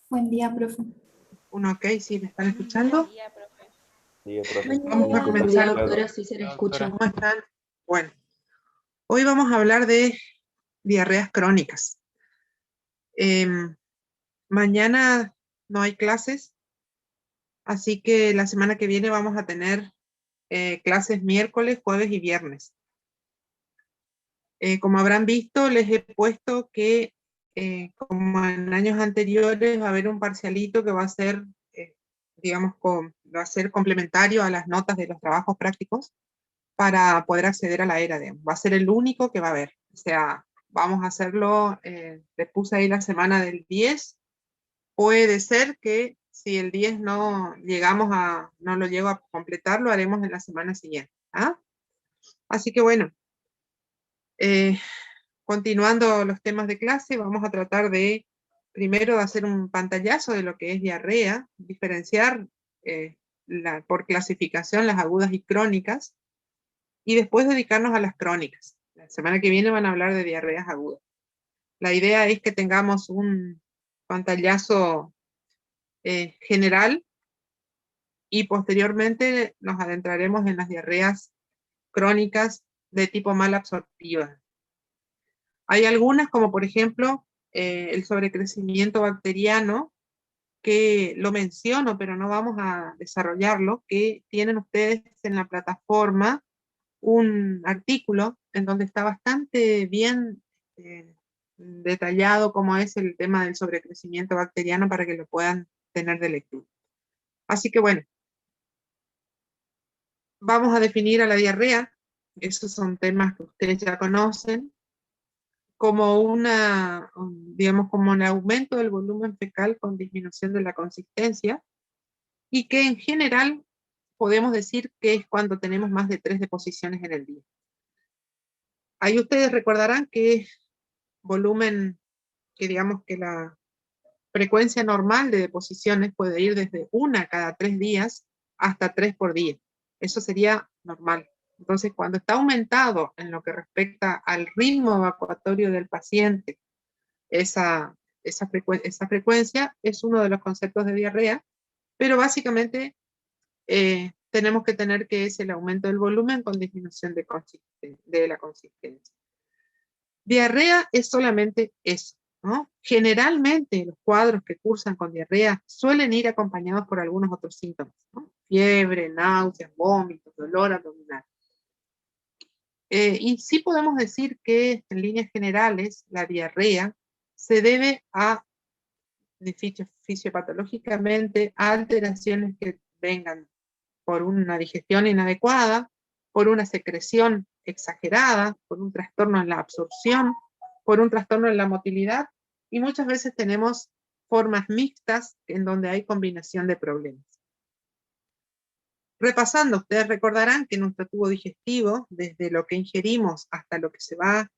Buen día, profe. Uno, ok, sí, ¿me están escuchando? Buen día, profe. Sí, profe. Vamos a Buen comenzar. día, doctora, sí se le escucha. ¿Cómo están? Bueno, hoy vamos a hablar de diarreas crónicas. Mañana no hay clases, así que la semana que viene vamos a tener clases miércoles, jueves y viernes. Como habrán visto, les he puesto que, como en años anteriores, va a haber un parcialito que va a ser, digamos, va a ser complementario a las notas de los trabajos prácticos para poder acceder a la ERA. Va a ser el único que va a haber. O sea, vamos a hacerlo, les puse ahí la semana del 10. Puede ser que si el 10 no lo llego a completar, lo haremos en la semana siguiente. ¿Ah? Así que bueno, continuando los temas de clase, vamos a tratar de primero hacer un pantallazo de lo que es diarrea, diferenciar por clasificación las agudas y crónicas, y después dedicarnos a las crónicas. La semana que viene van a hablar de diarreas agudas. La idea es que tengamos un pantallazo general y posteriormente nos adentraremos en las diarreas crónicas de tipo malabsortiva. Hay algunas, como por ejemplo el sobrecrecimiento bacteriano, que lo menciono, pero no vamos a desarrollarlo, que tienen ustedes en la plataforma un artículo en donde está bastante bien detallado cómo es el tema del sobrecrecimiento bacteriano para que lo puedan tener de lectura. Así que bueno, vamos a definir a la diarrea. Esos son temas que ustedes ya conocen, como digamos, como un aumento del volumen fecal con disminución de la consistencia, y que en general podemos decir que es cuando tenemos más de 3 deposiciones en el día. Ahí ustedes recordarán que volumen, que digamos que la frecuencia normal de deposiciones puede ir desde 1 cada 3 días hasta 3 por día. Eso sería normal. Entonces, cuando está aumentado en lo que respecta al ritmo evacuatorio del paciente, esa frecuencia es uno de los conceptos de diarrea, pero básicamente tenemos que tener que es el aumento del volumen con disminución de la consistencia. Diarrea es solamente eso, ¿no? Generalmente los cuadros que cursan con diarrea suelen ir acompañados por algunos otros síntomas, ¿no? Fiebre, náuseas, vómitos, dolor abdominal. Y sí podemos decir que en líneas generales la diarrea se debe a, fisiopatológicamente, a alteraciones que vengan por una digestión inadecuada, por una secreción exagerada, por un trastorno en la absorción, por un trastorno en la motilidad, y muchas veces tenemos formas mixtas en donde hay combinación de problemas. Repasando, ustedes recordarán que nuestro tubo digestivo, desde lo que ingerimos hasta lo que se va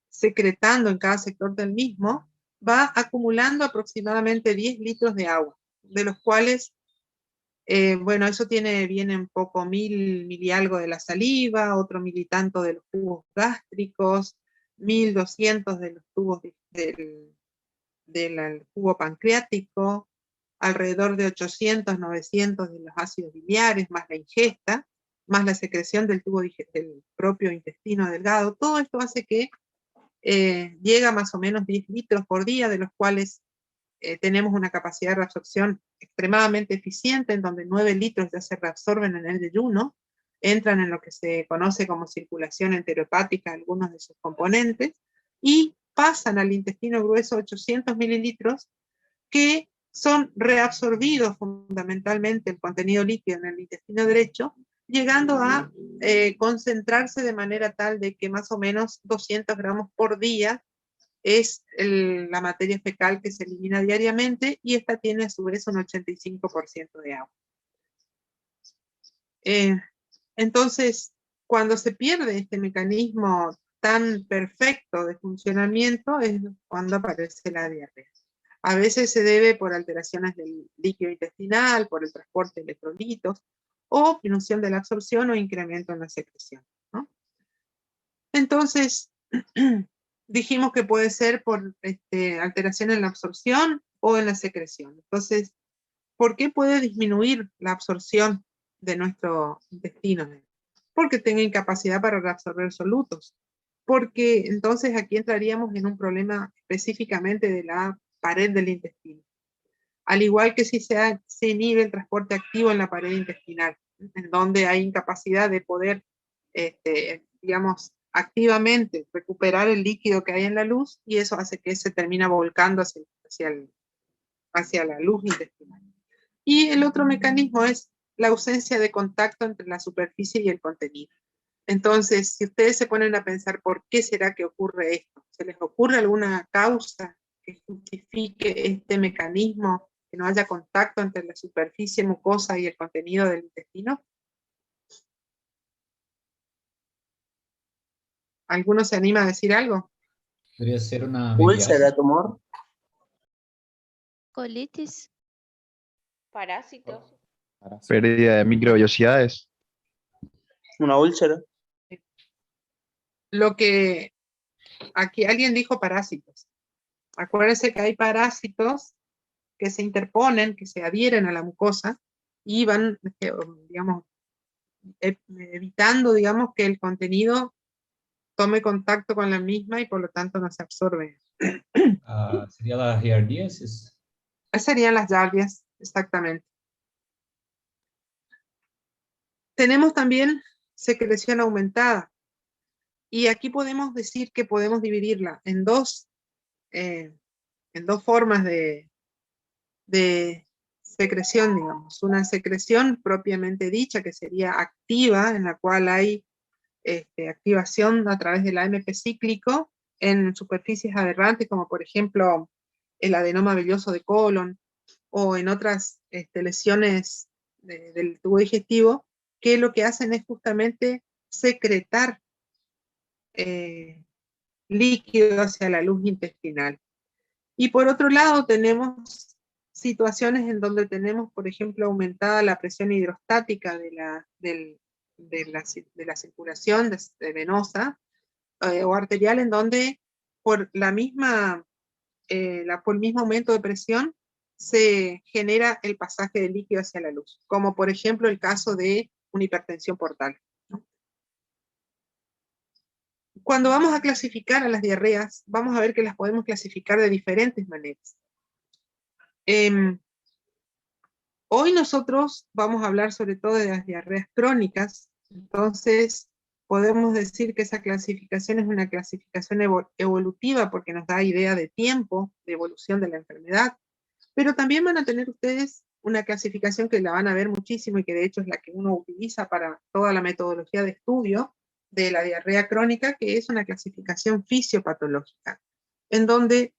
secretando en cada sector del mismo, va acumulando aproximadamente 10 litros de agua, de los cuales bueno, eso viene un poco mil y algo de la saliva, otro mil y tanto de los tubos gástricos, 1200 de los tubos del tubo pancreático, alrededor de 800, 900 de los ácidos biliares, más la ingesta, más la secreción del propio intestino delgado. Todo esto hace que llega a más o menos 10 litros por día, de los cuales tenemos una capacidad de reabsorción extremadamente eficiente, en donde 9 litros ya se reabsorben en el ayuno, entran en lo que se conoce como circulación enterohepática algunos de sus componentes, y pasan al intestino grueso 800 mililitros, que son reabsorbidos fundamentalmente el contenido líquido en el intestino derecho, llegando a concentrarse de manera tal de que más o menos 200 gramos por día es la materia fecal que se elimina diariamente, y esta tiene a su vez un 85% de agua. Entonces, cuando se pierde este mecanismo tan perfecto de funcionamiento es cuando aparece la diarrea. A veces se debe por alteraciones del líquido intestinal, por el transporte de electrolitos, o disminución de la absorción o incremento en la secreción, ¿no? Entonces, dijimos que puede ser por alteración en la absorción, o en la secreción. Entonces, ¿por qué puede disminuir la absorción de nuestro intestino? Porque tenga incapacidad para reabsorber solutos. Porque entonces aquí entraríamos en un problema específicamente de la pared del intestino. Al igual que si se inhibe el transporte activo en la pared intestinal, en donde hay incapacidad de poder, digamos, activamente recuperar el líquido que hay en la luz, y eso hace que se termina volcando hacia la luz intestinal. Y el otro mecanismo es la ausencia de contacto entre la superficie y el contenido. Entonces, si ustedes se ponen a pensar por qué será que ocurre esto, ¿se les ocurre alguna causa que justifique este mecanismo, que no haya contacto entre la superficie mucosa y el contenido del intestino? ¿Alguno se anima a decir algo? Podría ser una Úlcera, mediasis. tumor. Colitis. Parásitos. Pérdida de microvellosidades. Una úlcera. Lo que aquí alguien dijo parásitos. Acuérdense que hay parásitos que se interponen, que se adhieren a la mucosa y van, digamos, evitando, digamos, que el contenido tome contacto con la misma y por lo tanto no se absorbe. Sería la giardiasis. Esas serían las yardias, exactamente. Tenemos también secreción aumentada. Y aquí podemos decir que podemos dividirla en dos formas de secreción, digamos. Una secreción propiamente dicha, que sería activa, en la cual hay activación a través del AMP cíclico en superficies aberrantes, como por ejemplo el adenoma velloso de colon, o en otras lesiones del tubo digestivo, que lo que hacen es justamente secretar líquido hacia la luz intestinal. Y por otro lado tenemos situaciones en donde tenemos, por ejemplo, aumentada la presión hidrostática de la circulación venosa o arterial, en donde por por el mismo aumento de presión se genera el pasaje del líquido hacia la luz, como por ejemplo el caso de una hipertensión portal. Cuando vamos a clasificar a las diarreas, vamos a ver que las podemos clasificar de diferentes maneras. Hoy nosotros vamos a hablar sobre todo de las diarreas crónicas, entonces podemos decir que esa clasificación es una clasificación evolutiva porque nos da idea de tiempo, de evolución de la enfermedad, pero también van a tener ustedes una clasificación que la van a ver muchísimo y que de hecho es la que uno utiliza para toda la metodología de estudio de la diarrea crónica, que es una clasificación fisiopatológica, en donde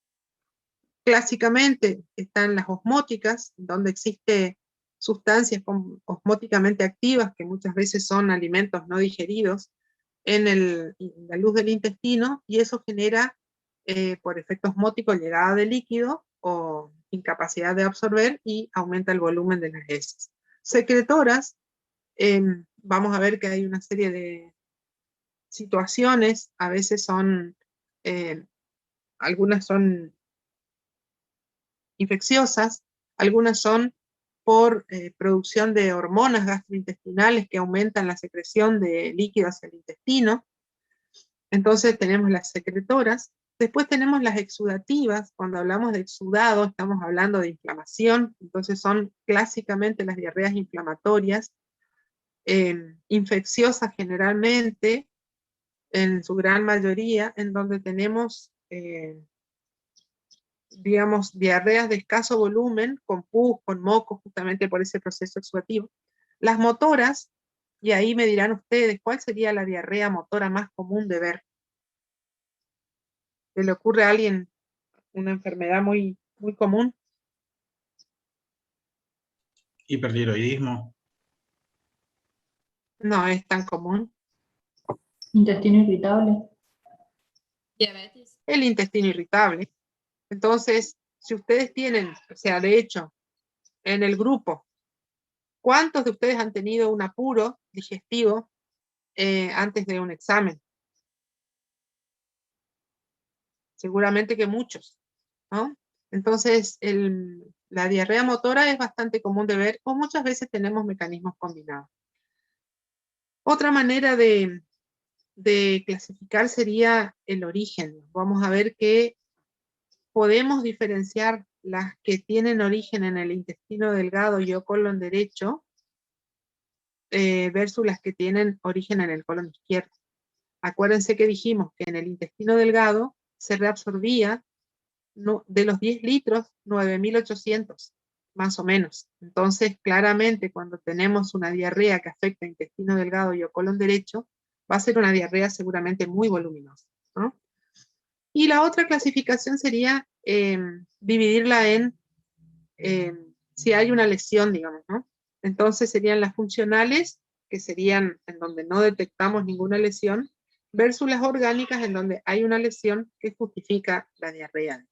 clásicamente están las osmóticas, donde existe sustancias osmóticamente activas, que muchas veces son alimentos no digeridos, en la luz del intestino, y eso genera, por efecto osmótico, llegada de líquido o incapacidad de absorber y aumenta el volumen de las heces. Secretoras, vamos a ver que hay una serie de situaciones, a veces son, algunas son infecciosas, algunas son por producción de hormonas gastrointestinales que aumentan la secreción de líquido hacia el intestino. Entonces tenemos las secretoras. Después tenemos las exudativas. Cuando hablamos de exudado estamos hablando de inflamación, entonces son clásicamente las diarreas inflamatorias, infecciosas generalmente, en su gran mayoría, en donde tenemos digamos, diarreas de escaso volumen, con pus, con moco, justamente por ese proceso exudativo. Las motoras, y ahí me dirán ustedes, ¿cuál sería la diarrea motora más común de ver? ¿Se le ocurre a alguien una enfermedad muy, muy común? Hipertiroidismo. No es tan común. Intestino irritable. Diabetes. El intestino irritable. Entonces, si ustedes tienen, o sea, de hecho, en el grupo, ¿cuántos de ustedes han tenido un apuro digestivo antes de un examen? Seguramente que muchos, ¿no? Entonces, la diarrea motora es bastante común de ver, o muchas veces tenemos mecanismos combinados. Otra manera de clasificar sería el origen. Vamos a ver que podemos diferenciar las que tienen origen en el intestino delgado y o colon derecho versus las que tienen origen en el colon izquierdo. Acuérdense que dijimos que en el intestino delgado se reabsorbía de los 10 litros, 9.800, más o menos. Entonces, claramente, cuando tenemos una diarrea que afecta intestino delgado y o colon derecho, va a ser una diarrea seguramente muy voluminosa, ¿no? Y la otra clasificación sería dividirla en si hay una lesión, digamos, ¿no? Entonces serían las funcionales, que serían en donde no detectamos ninguna lesión, versus las orgánicas, en donde hay una lesión que justifica la diarrea.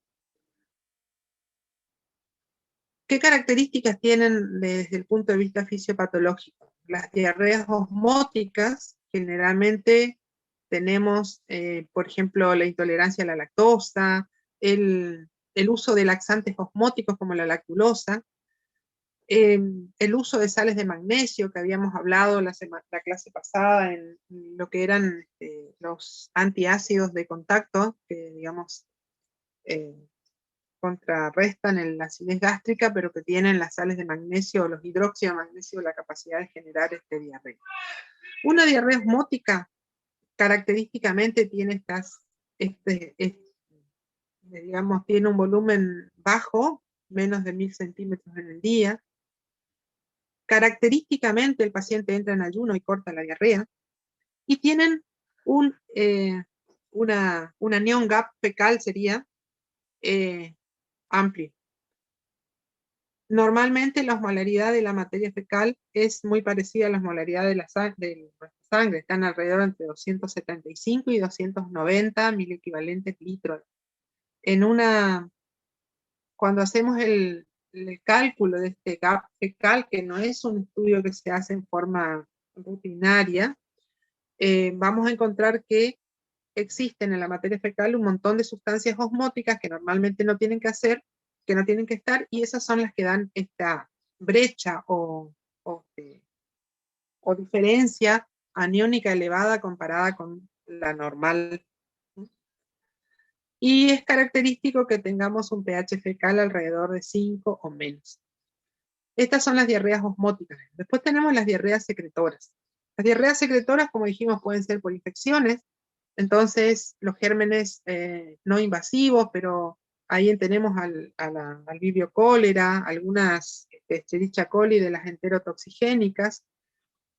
¿Qué características tienen desde el punto de vista fisiopatológico? Las diarreas osmóticas, generalmente tenemos, por ejemplo, la intolerancia a la lactosa, el uso de laxantes osmóticos como la lactulosa, el uso de sales de magnesio, que habíamos hablado la clase pasada en lo que eran los antiácidos de contacto, que digamos contrarrestan la acidez gástrica, pero que tienen las sales de magnesio o los hidróxidos de magnesio la capacidad de generar diarrea. Una diarrea osmótica característicamente tiene digamos, tiene un volumen bajo, menos de 1000 centímetros en el día. Característicamente el paciente entra en ayuno y corta la diarrea, y tienen una neon gap fecal, sería amplio. Normalmente la osmolaridad de la materia fecal es muy parecida a la osmolaridad de nuestra sangre, están alrededor entre 275 y 290 miliequivalentes litros. Cuando hacemos el cálculo de este gap fecal, que no es un estudio que se hace en forma rutinaria, vamos a encontrar que existen en la materia fecal un montón de sustancias osmóticas que normalmente no tienen que estar, y esas son las que dan esta brecha o diferencia aniónica elevada comparada con la normal. Y es característico que tengamos un pH fecal alrededor de 5 o menos. Estas son las diarreas osmóticas. Después tenemos las diarreas secretoras. Las diarreas secretoras, como dijimos, pueden ser por infecciones. Entonces, los gérmenes no invasivos, pero ahí tenemos al vibrio cólera, algunas Escherichia coli de las enterotoxigénicas,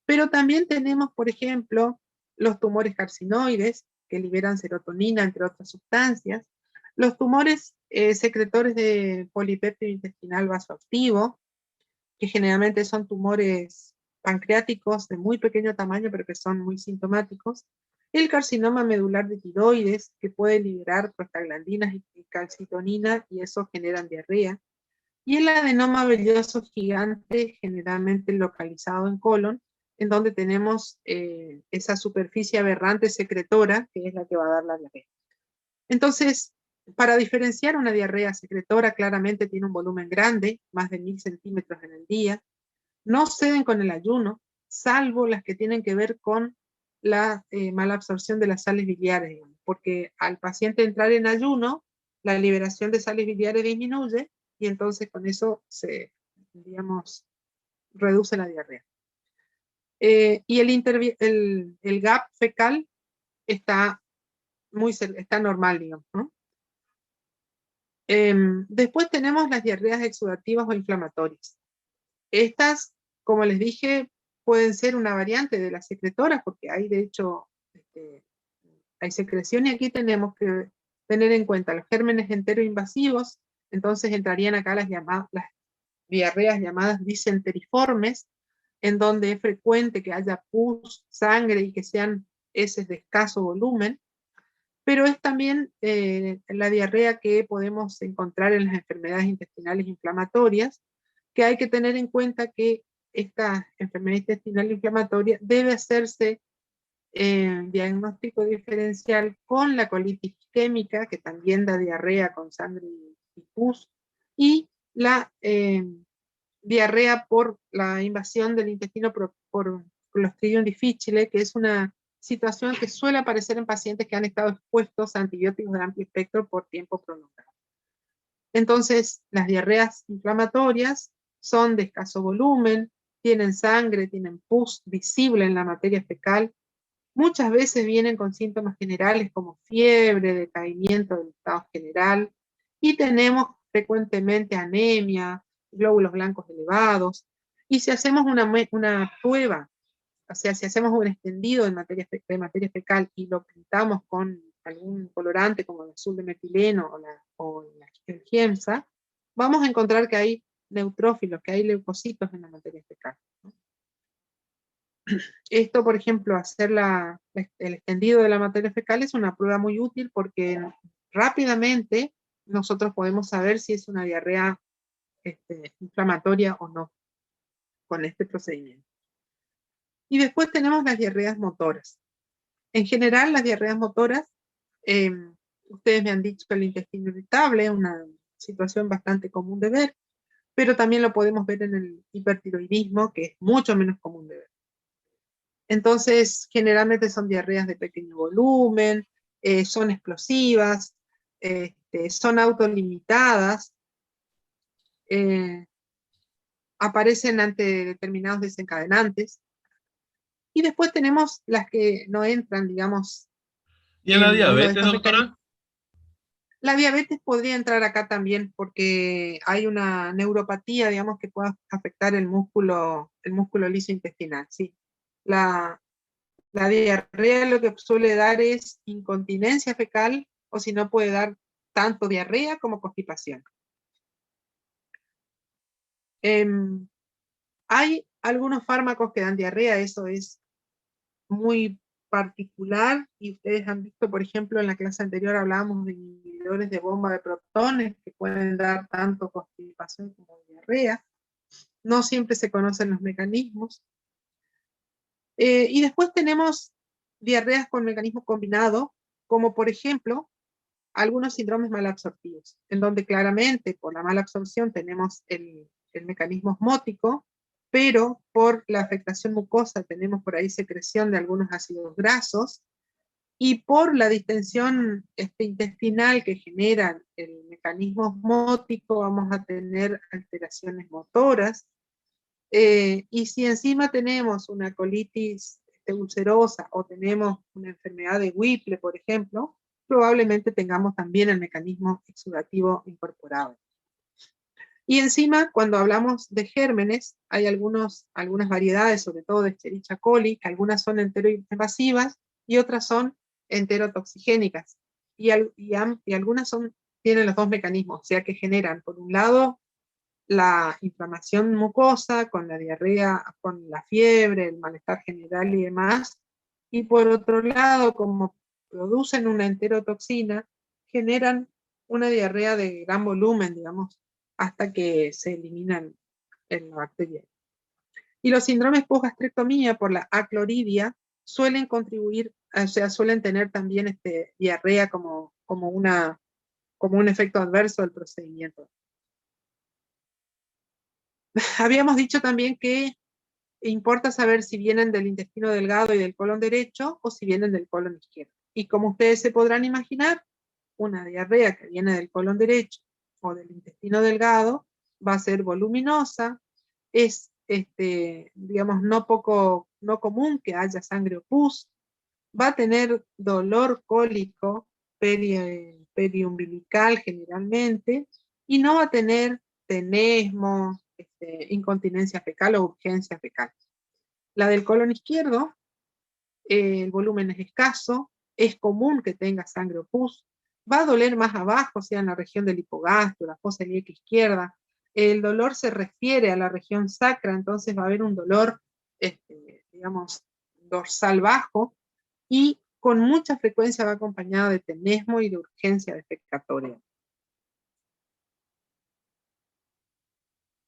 pero también tenemos, por ejemplo, los tumores carcinoides, que liberan serotonina, entre otras sustancias, los tumores secretores de polipéptido intestinal vasoactivo, que generalmente son tumores pancreáticos de muy pequeño tamaño, pero que son muy sintomáticos, el carcinoma medular de tiroides, que puede liberar prostaglandinas y calcitonina, y eso generan diarrea, y el adenoma velloso gigante, generalmente localizado en colon, en donde tenemos esa superficie aberrante secretora, que es la que va a dar la diarrea. Entonces, para diferenciar una diarrea secretora, claramente tiene un volumen grande, más de 1000 centímetros en el día, no ceden con el ayuno, salvo las que tienen que ver con la mala absorción de las sales biliares, digamos, porque al paciente entrar en ayuno, la liberación de sales biliares disminuye, y entonces con eso se, digamos, reduce la diarrea. Y el gap fecal está normal, digamos, ¿no? Después tenemos las diarreas exudativas o inflamatorias. Estas, como les dije, pueden ser una variante de las secretoras, porque hay de hecho, hay secreción, y aquí tenemos que tener en cuenta los gérmenes enteroinvasivos. Entonces entrarían acá las diarreas llamadas disenteriformes, en donde es frecuente que haya pus, sangre, y que sean heces de escaso volumen. Pero es también la diarrea que podemos encontrar en las enfermedades intestinales inflamatorias, que hay que tener en cuenta que esta enfermedad intestinal inflamatoria debe hacerse diagnóstico diferencial con la colitis isquémica, que también da diarrea con sangre y pus, y la diarrea por la invasión del intestino por Clostridium difficile, que es una situación que suele aparecer en pacientes que han estado expuestos a antibióticos de amplio espectro por tiempo prolongado. Entonces, las diarreas inflamatorias son de escaso volumen, tienen sangre, tienen pus visible en la materia fecal, muchas veces vienen con síntomas generales como fiebre, decaimiento del estado general, y tenemos frecuentemente anemia, glóbulos blancos elevados, y si hacemos una prueba, o sea, si hacemos un extendido de materia fecal y lo pintamos con algún colorante como el azul de metileno el Giemsa, vamos a encontrar que hay neutrófilos, que hay leucocitos en la materia fecal, ¿no? Esto, por ejemplo, hacer el extendido de la materia fecal es una prueba muy útil porque rápidamente nosotros podemos saber si es una diarrea inflamatoria o no con este procedimiento. Y después tenemos las diarreas motoras. En general, las diarreas motoras, ustedes me han dicho que el intestino irritable es una situación bastante común de ver, pero también lo podemos ver en el hipertiroidismo, que es mucho menos común de ver. Entonces, generalmente son diarreas de pequeño volumen, son explosivas, son autolimitadas, aparecen ante determinados desencadenantes. Y después tenemos las que no entran, digamos, ¿Y en la uno de diabetes, estos doctora? mecanismos. La diabetes podría entrar acá también porque hay una neuropatía, digamos, que puede afectar el músculo liso intestinal, sí. La diarrea lo que suele dar es incontinencia fecal, o si no puede dar tanto diarrea como constipación. Hay algunos fármacos que dan diarrea, eso es muy particular, y ustedes han visto, por ejemplo, en la clase anterior hablábamos de inhibidores de bomba de protones que pueden dar tanto constipación como diarrea. No siempre se conocen los mecanismos. Y después tenemos diarreas con mecanismo combinado, como por ejemplo algunos síndromes malabsortivos, en donde claramente por la mala absorción tenemos el mecanismo osmótico, pero por la afectación mucosa tenemos por ahí secreción de algunos ácidos grasos, y por la distensión intestinal que genera el mecanismo osmótico vamos a tener alteraciones motoras, y si encima tenemos una colitis ulcerosa o tenemos una enfermedad de Whipple, por ejemplo, probablemente tengamos también el mecanismo exudativo incorporado. Y encima, cuando hablamos de gérmenes, hay algunas variedades, sobre todo de Escherichia coli, que algunas son enteroinvasivas y otras son enterotoxigénicas. Y algunas tienen los dos mecanismos, o sea que generan, por un lado, la inflamación mucosa, con la diarrea, con la fiebre, el malestar general y demás, y por otro lado, como producen una enterotoxina, generan una diarrea de gran volumen, digamos, hasta que se eliminan en la bacteria. Y los síndromes post-gastrectomía por la acloridia suelen contribuir, o sea, suelen tener también diarrea como un efecto adverso del procedimiento. Habíamos dicho también que importa saber si vienen del intestino delgado y del colon derecho o si vienen del colon izquierdo. Y como ustedes se podrán imaginar, una diarrea que viene del colon derecho o del intestino delgado va a ser voluminosa, es digamos no común que haya sangre o pus, va a tener dolor cólico periumbilical generalmente, y no va a tener tenesmo, incontinencia fecal o urgencia fecal. La del colon izquierdo, el volumen es escaso, es común que tenga sangre o pus, va a doler más abajo, o sea, en la región del hipogastro, la fosa ilíaca izquierda. El dolor se refiere a la región sacra, entonces va a haber un dolor, digamos, dorsal bajo, y con mucha frecuencia va acompañado de tenesmo y de urgencia defecatoria.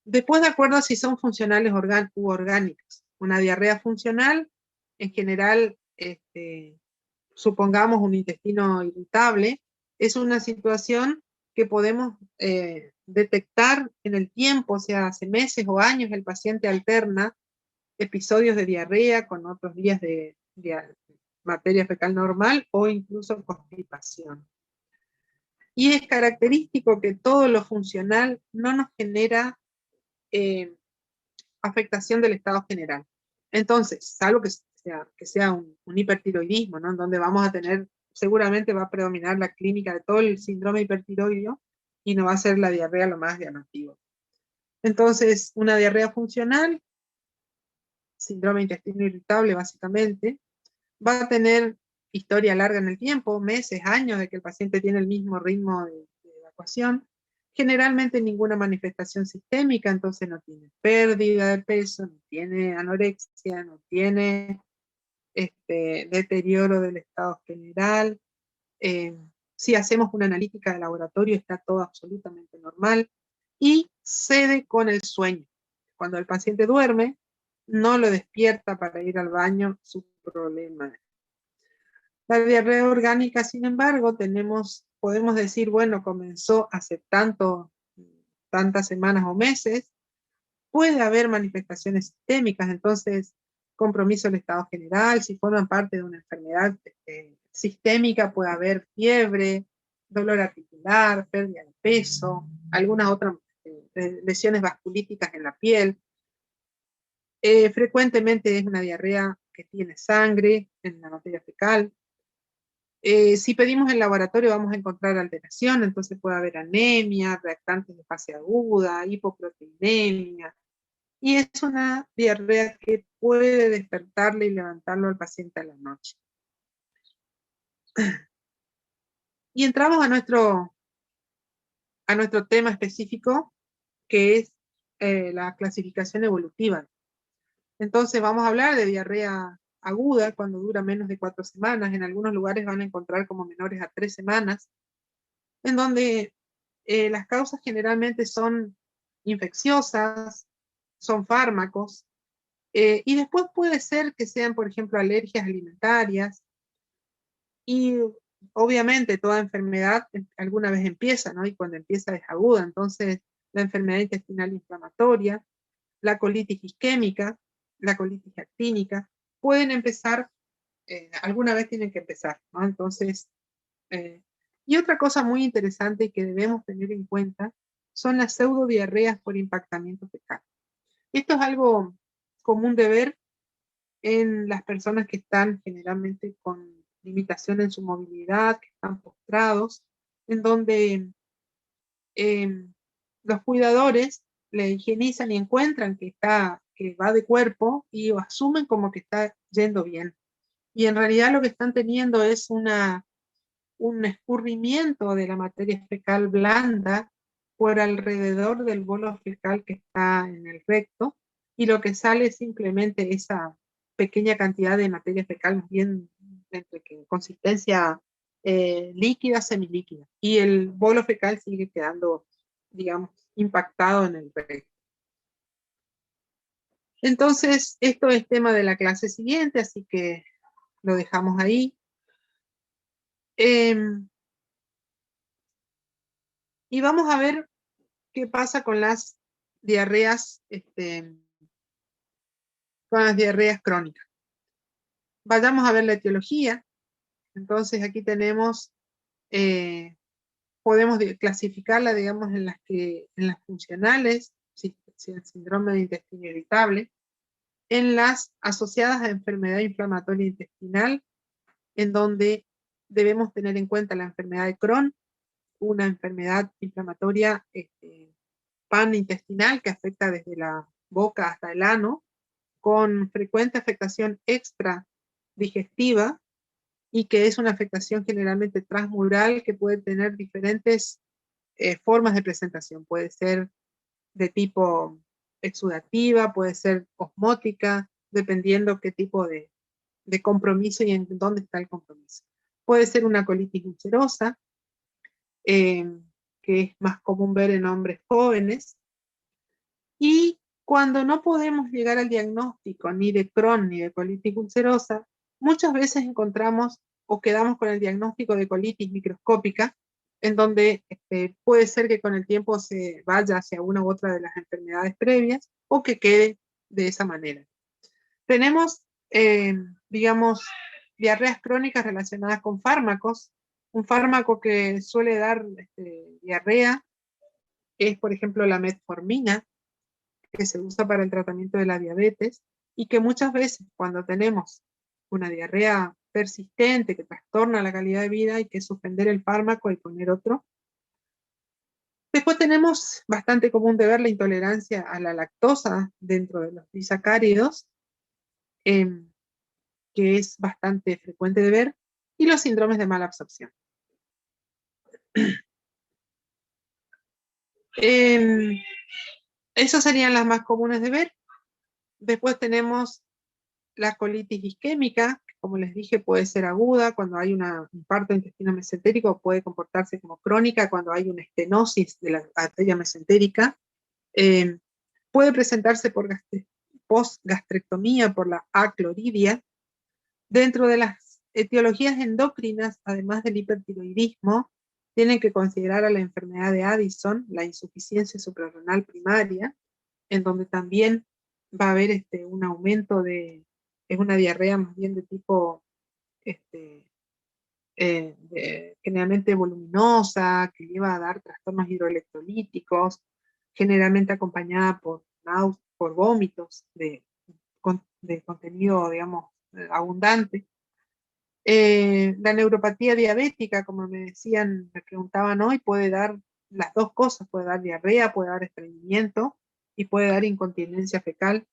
Después, de acuerdo a si son funcionales u orgánicas. Una diarrea funcional, en general, supongamos un intestino irritable, es una situación que podemos detectar en el tiempo, o sea, hace meses o años el paciente alterna episodios de diarrea con otros días de materia fecal normal o incluso constipación. Y es característico que todo lo funcional no nos genera afectación del estado general. Entonces, salvo que sea un hipertiroidismo, ¿no? En donde vamos a tener, seguramente va a predominar la clínica de todo el síndrome hipertiroideo y no va a ser la diarrea lo más llamativo. Entonces, una diarrea funcional, síndrome de intestino irritable básicamente, va a tener historia larga en el tiempo, meses, años de que el paciente tiene el mismo ritmo de evacuación, generalmente ninguna manifestación sistémica, entonces no tiene pérdida de peso, no tiene anorexia, no tiene deterioro del estado general. Si hacemos una analítica de laboratorio está todo absolutamente normal y cede con el sueño. Cuando el paciente duerme, no lo despierta para ir al baño, su problema. La diarrea orgánica, sin embargo, podemos decir, bueno, comenzó hace tantas semanas o meses, puede haber manifestaciones sistémicas, entonces compromiso del estado general, si forman parte de una enfermedad sistémica, puede haber fiebre, dolor articular, pérdida de peso, algunas otras lesiones vasculíticas en la piel. Frecuentemente es una diarrea que tiene sangre en la materia fecal. Si pedimos el laboratorio vamos a encontrar alteración, entonces puede haber anemia, reactantes de fase aguda, hipoproteinemia, y es una diarrea que puede despertarle y levantarlo al paciente a la noche. Y entramos a nuestro tema específico, que es la clasificación evolutiva. Entonces vamos a hablar de diarrea aguda cuando dura menos de 4 semanas. En algunos lugares van a encontrar como menores a 3 semanas, en donde las causas generalmente son infecciosas, son fármacos, y después puede ser que sean, por ejemplo, alergias alimentarias, y obviamente toda enfermedad alguna vez empieza, ¿no? Y cuando empieza es aguda, entonces la enfermedad intestinal inflamatoria, la colitis isquémica, la colitis actínica, pueden empezar, alguna vez tienen que empezar, ¿no? Entonces, y otra cosa muy interesante que debemos tener en cuenta son las pseudodiarreas por impactamiento fecal. Esto es algo común de ver en las personas que están generalmente con limitación en su movilidad, que están postrados, en donde los cuidadores le higienizan y encuentran que va de cuerpo y asumen como que está yendo bien. Y en realidad lo que están teniendo es un escurrimiento de la materia fecal blanda por alrededor del bolo fecal que está en el recto, y lo que sale es simplemente esa pequeña cantidad de materia fecal, más bien entre consistencia líquida, semilíquida, y el bolo fecal sigue quedando, digamos, impactado en el recto. Entonces, esto es tema de la clase siguiente, así que lo dejamos ahí. Y vamos a ver qué pasa con las diarreas, crónicas. Vayamos a ver la etiología. Entonces aquí tenemos, podemos clasificarla, digamos, en las funcionales, si el síndrome de intestino irritable, en las asociadas a enfermedad inflamatoria intestinal, en donde debemos tener en cuenta la enfermedad de Crohn, una enfermedad inflamatoria panintestinal que afecta desde la boca hasta el ano, con frecuente afectación extra digestiva, y que es una afectación generalmente transmural que puede tener diferentes formas de presentación. Puede ser de tipo exudativa, puede ser osmótica, dependiendo qué tipo de compromiso y en dónde está el compromiso. Puede ser una colitis ulcerosa, que es más común ver en hombres jóvenes, y cuando no podemos llegar al diagnóstico ni de Crohn ni de colitis ulcerosa, muchas veces encontramos o quedamos con el diagnóstico de colitis microscópica, en donde puede ser que con el tiempo se vaya hacia una u otra de las enfermedades previas o que quede de esa manera. Tenemos, digamos, diarreas crónicas relacionadas con fármacos. Un fármaco que suele dar diarrea es, por ejemplo, la metformina, que se usa para el tratamiento de la diabetes y que muchas veces cuando tenemos una diarrea persistente que trastorna la calidad de vida hay que suspender el fármaco y poner otro. Después tenemos bastante común de ver la intolerancia a la lactosa dentro de los disacáridos, que es bastante frecuente de ver, y los síndromes de mala absorción. Esas serían las más comunes de ver. Después tenemos la colitis isquémica, que como les dije puede ser aguda cuando hay un infarto intestino mesentérico, puede comportarse como crónica cuando hay una estenosis de la arteria mesentérica. Puede presentarse por postgastrectomía, por la acloridia. Dentro de las etiologías endocrinas, además del hipertiroidismo, tienen que considerar a la enfermedad de Addison, la insuficiencia suprarrenal primaria, en donde también va a haber un aumento es una diarrea más bien de tipo generalmente voluminosa, que lleva a dar trastornos hidroelectrolíticos, generalmente acompañada por vómitos de contenido, digamos, abundante. La neuropatía diabética, como me decían, me preguntaban hoy, puede dar las dos cosas, puede dar diarrea, puede dar estreñimiento y puede dar incontinencia fecal.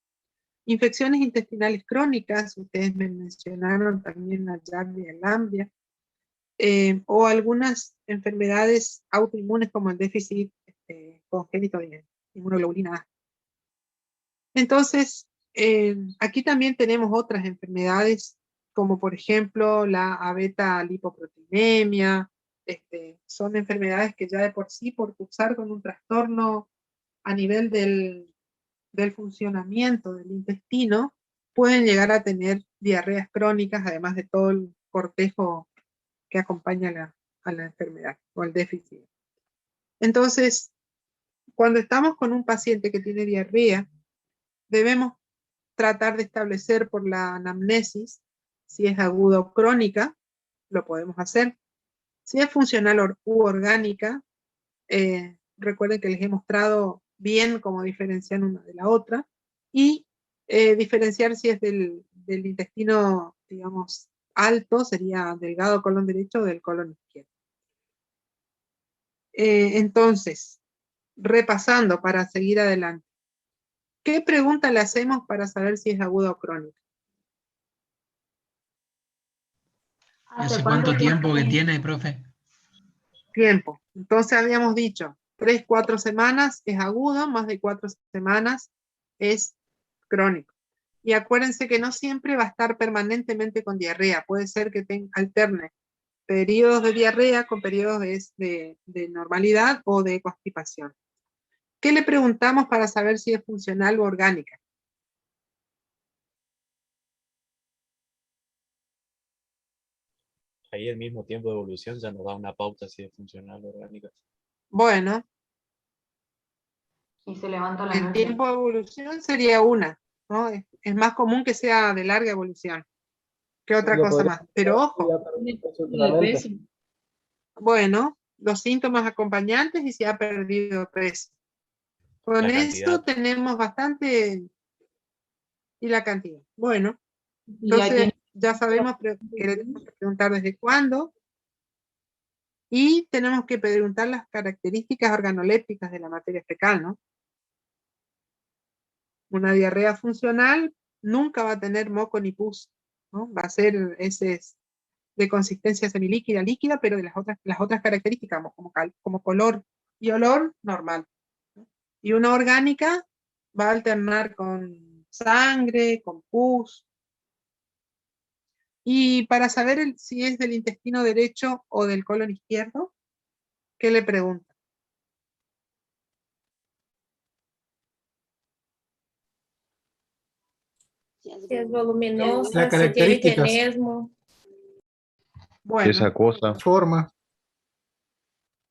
Infecciones intestinales crónicas, ustedes me mencionaron también la Giardia y el Lamblia, o algunas enfermedades autoinmunes como el déficit congénito de inmunoglobulina A. Entonces, aquí también tenemos otras enfermedades, como por ejemplo la abeta-lipoproteinemia. Son enfermedades que ya de por sí, por cursar con un trastorno a nivel del funcionamiento del intestino, pueden llegar a tener diarreas crónicas, además de todo el cortejo que acompaña a la enfermedad o al déficit. Entonces, cuando estamos con un paciente que tiene diarrea, debemos tratar de establecer por la anamnesis si es aguda o crónica, lo podemos hacer. Si es funcional u orgánica, recuerden que les he mostrado bien cómo diferenciar una de la otra, y diferenciar si es del intestino, digamos, alto, sería delgado colon derecho o del colon izquierdo. Entonces, repasando para seguir adelante, ¿qué pregunta le hacemos para saber si es aguda o crónica? ¿Hace cuánto tiempo que tiene, profe? Tiempo. Entonces habíamos dicho, 3-4 semanas es agudo, más de 4 semanas es crónico. Y acuérdense que no siempre va a estar permanentemente con diarrea, puede ser que alterne periodos de diarrea con periodos de normalidad o de constipación. ¿Qué le preguntamos para saber si es funcional o orgánica? Ahí el mismo tiempo de evolución ya nos da una pauta si es funcional o orgánica. Bueno, Y se levanta la el noche. tiempo de evolución sería una, ¿no? Es más común que sea de larga evolución que otra cosa más. Pero ojo, De peso. bueno, los síntomas acompañantes y si ha perdido peso. Con La esto cantidad. tenemos bastante. Y la cantidad. Bueno, Y ya entonces tiene- ya sabemos que le tenemos que preguntar desde cuándo. Y tenemos que preguntar las características organolépticas de la materia fecal, ¿no? Una diarrea funcional nunca va a tener moco ni pus, ¿no? Va a ser ese de consistencia semilíquida, líquida, pero de las otras características, como color y olor, normal, ¿no? Y una orgánica va a alternar con sangre, con pus. Y para saber si es del intestino derecho o del colon izquierdo, ¿qué le pregunta? Si es voluminosa, Las si tiene características. tenesmo. Bueno, Esa cosa. Forma.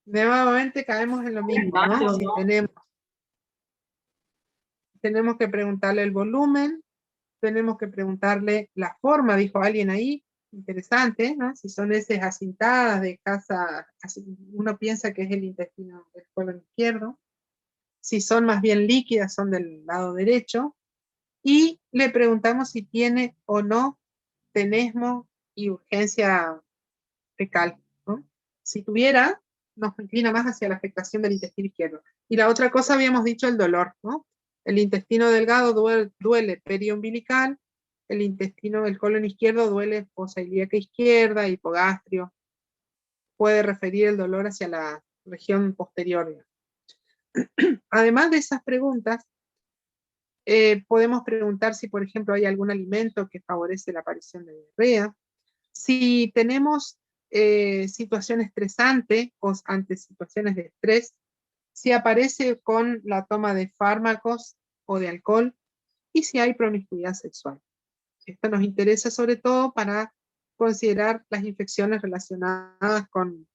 Nuevamente caemos en lo mismo, ¿no? Empate, ¿o Si no? tenemos que preguntarle el volumen, tenemos que preguntarle la forma, dijo alguien ahí, interesante, ¿no? Si son heces acintadas de casa, uno piensa que es el intestino del colon izquierdo, si son más bien líquidas, son del lado derecho, y le preguntamos si tiene o no tenesmo y urgencia fecal, ¿no? Si tuviera, nos inclina más hacia la afectación del intestino izquierdo. Y la otra cosa habíamos dicho, el dolor, ¿no? El intestino delgado duele periumbilical, el colon izquierdo duele fosa ilíaca izquierda, hipogastrio. Puede referir el dolor hacia la región posterior. Además de esas preguntas, podemos preguntar si, por ejemplo, hay algún alimento que favorece la aparición de diarrea. Si tenemos situación estresante o ante situaciones de estrés, si aparece con la toma de fármacos o de alcohol y si hay promiscuidad sexual. Esto nos interesa sobre todo para considerar las infecciones relacionadas con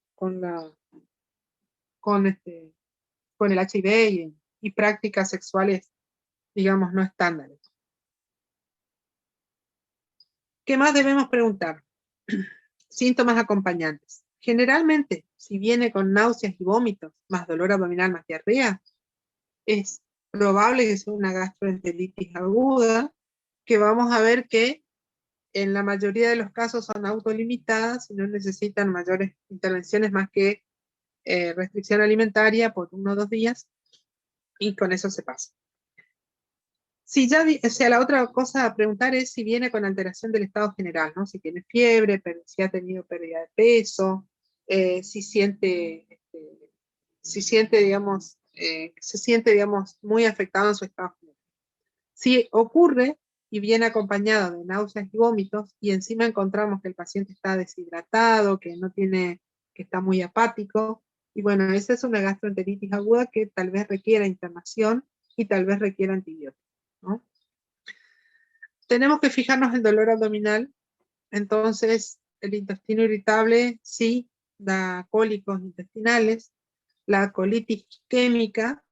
el HIV y prácticas sexuales, digamos, no estándares. ¿Qué más debemos preguntar? Síntomas acompañantes. Generalmente, si viene con náuseas y vómitos, más dolor abdominal, más diarrea, es probable que sea una gastroenteritis aguda, que vamos a ver que en la mayoría de los casos son autolimitadas y no necesitan mayores intervenciones más que restricción alimentaria por 1 o 2 días, y con eso se pasa. Si ya, o sea, la otra cosa a preguntar es si viene con alteración del estado general, ¿no? Si tiene fiebre, si ha tenido pérdida de peso, si siente, digamos, se siente, digamos, muy afectado en su estado general. Si ocurre y viene acompañado de náuseas y vómitos, y encima encontramos que el paciente está deshidratado, que está muy apático, y bueno, esa es una gastroenteritis aguda que tal vez requiera internación y tal vez requiera antibióticos, ¿no? Tenemos que fijarnos en el dolor abdominal. Entonces, el intestino irritable sí da cólicos intestinales, la colitis isquémica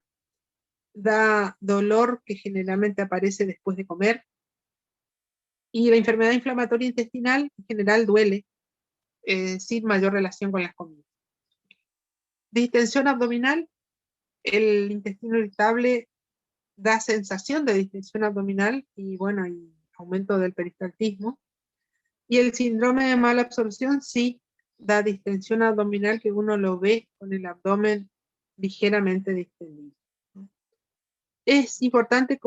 da dolor que generalmente aparece después de comer, y la enfermedad inflamatoria intestinal en general duele, sin mayor relación con las comidas. Distensión abdominal, el intestino irritable da sensación de distensión abdominal y bueno, y aumento del peristaltismo. Y el síndrome de mala absorción sí da distensión abdominal, que uno lo ve con el abdomen ligeramente distendido. Es importante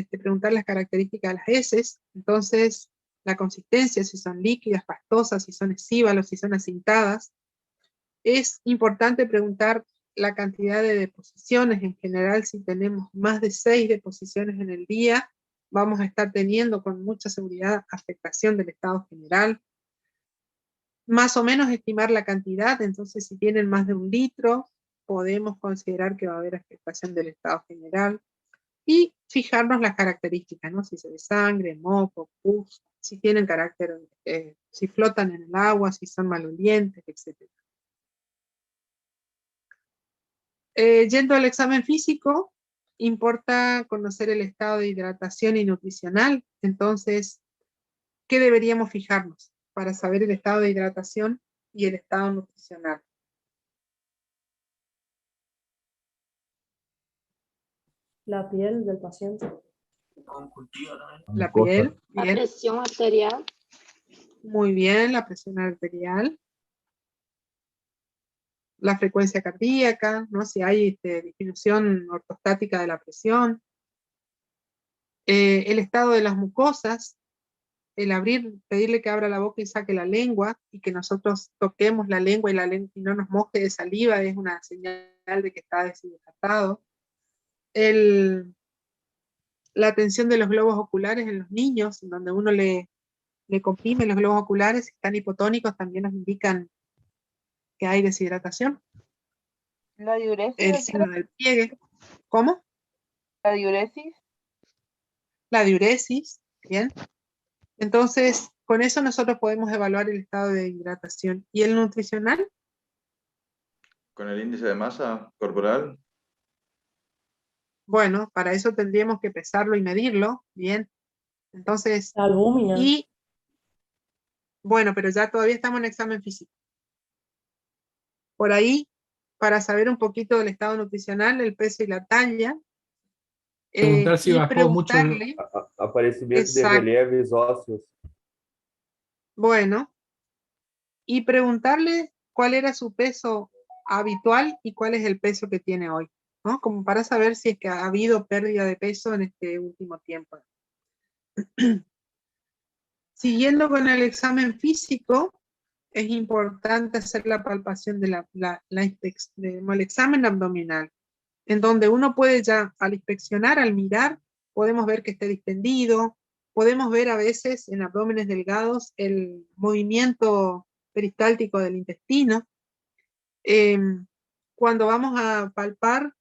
preguntar las características de las heces, entonces la consistencia, si son líquidas, pastosas, si son escíbalos, si son acintadas. Es importante preguntar la cantidad de deposiciones. En general, si tenemos más de 6 deposiciones en el día, vamos a estar teniendo con mucha seguridad afectación del estado general. Más o menos estimar la cantidad, entonces si tienen más de 1 litro, podemos considerar que va a haber afectación del estado general. Y fijarnos las características, ¿no? Si se ve sangre, moco, pus, si tienen carácter, si flotan en el agua, si son malolientes, etc. Yendo al examen físico, importa conocer el estado de hidratación y nutricional. Entonces, ¿qué deberíamos fijarnos para saber el estado de hidratación y el estado nutricional? La piel del paciente. La piel, La bien. presión arterial. Muy bien, la presión arterial. La frecuencia cardíaca, ¿no? Si hay disminución ortostática de la presión. El estado de las mucosas, el pedirle que abra la boca y saque la lengua, y que nosotros toquemos la lengua y no nos moje de saliva, es una señal de que está deshidratado. La tensión de los globos oculares en los niños, en donde uno le comprime los globos oculares, si están hipotónicos, también nos indican que hay deshidratación. La diuresis. El signo del pliegue. ¿Cómo? La diuresis. La diuresis, bien. Entonces, con eso nosotros podemos evaluar el estado de hidratación. ¿Y el nutricional? con el índice de masa corporal. Bueno, para eso tendríamos que pesarlo y medirlo, bien. Entonces, La albúmina. y bueno, pero ya todavía estamos en examen físico. Por ahí, para saber un poquito del estado nutricional, el peso y la talla, Preguntar si y bajó mucho. preguntarle, Aparecimiento de exacto, relieves óseos. bueno, y preguntarle cuál era su peso habitual y cuál es el peso que tiene hoy, ¿no? Como para saber si es que ha habido pérdida de peso en este último tiempo. Siguiendo con el examen físico, es importante hacer la palpación de el examen abdominal, en donde uno puede ya, al inspeccionar, al mirar, podemos ver que esté distendido, podemos ver a veces en abdómenes delgados el movimiento peristáltico del intestino. Cuando vamos a palpar,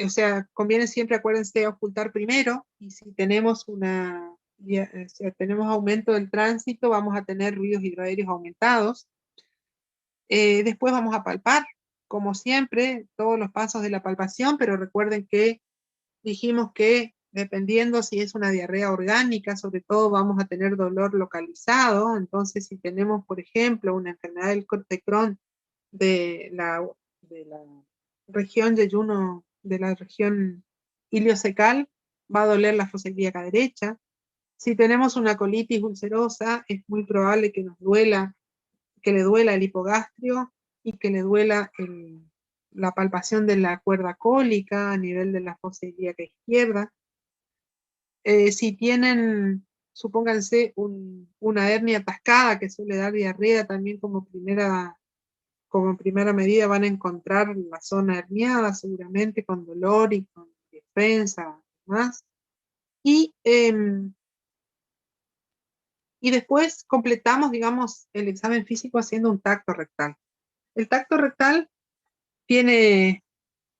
o sea, conviene siempre, acuérdense, ocultar primero, y si tenemos si tenemos aumento del tránsito, vamos a tener ruidos hidroaéreos aumentados. Después vamos a palpar, como siempre, todos los pasos de la palpación, pero recuerden que dijimos que dependiendo si es una diarrea orgánica, sobre todo vamos a tener dolor localizado. Entonces, si tenemos, por ejemplo, una enfermedad del de Crohn de la región yeyuno, de la región iliocecal, va a doler la fosa ilíaca derecha. Si tenemos una colitis ulcerosa, es muy probable que que le duela el hipogastrio y que le duela la palpación de la cuerda cólica a nivel de la fosa ilíaca izquierda. Si tienen, supónganse, una hernia atascada que suele dar diarrea, también como primera medida van a encontrar la zona herniada, seguramente con dolor y con defensa, más. Y después completamos, digamos, el examen físico haciendo un tacto rectal. El tacto rectal tiene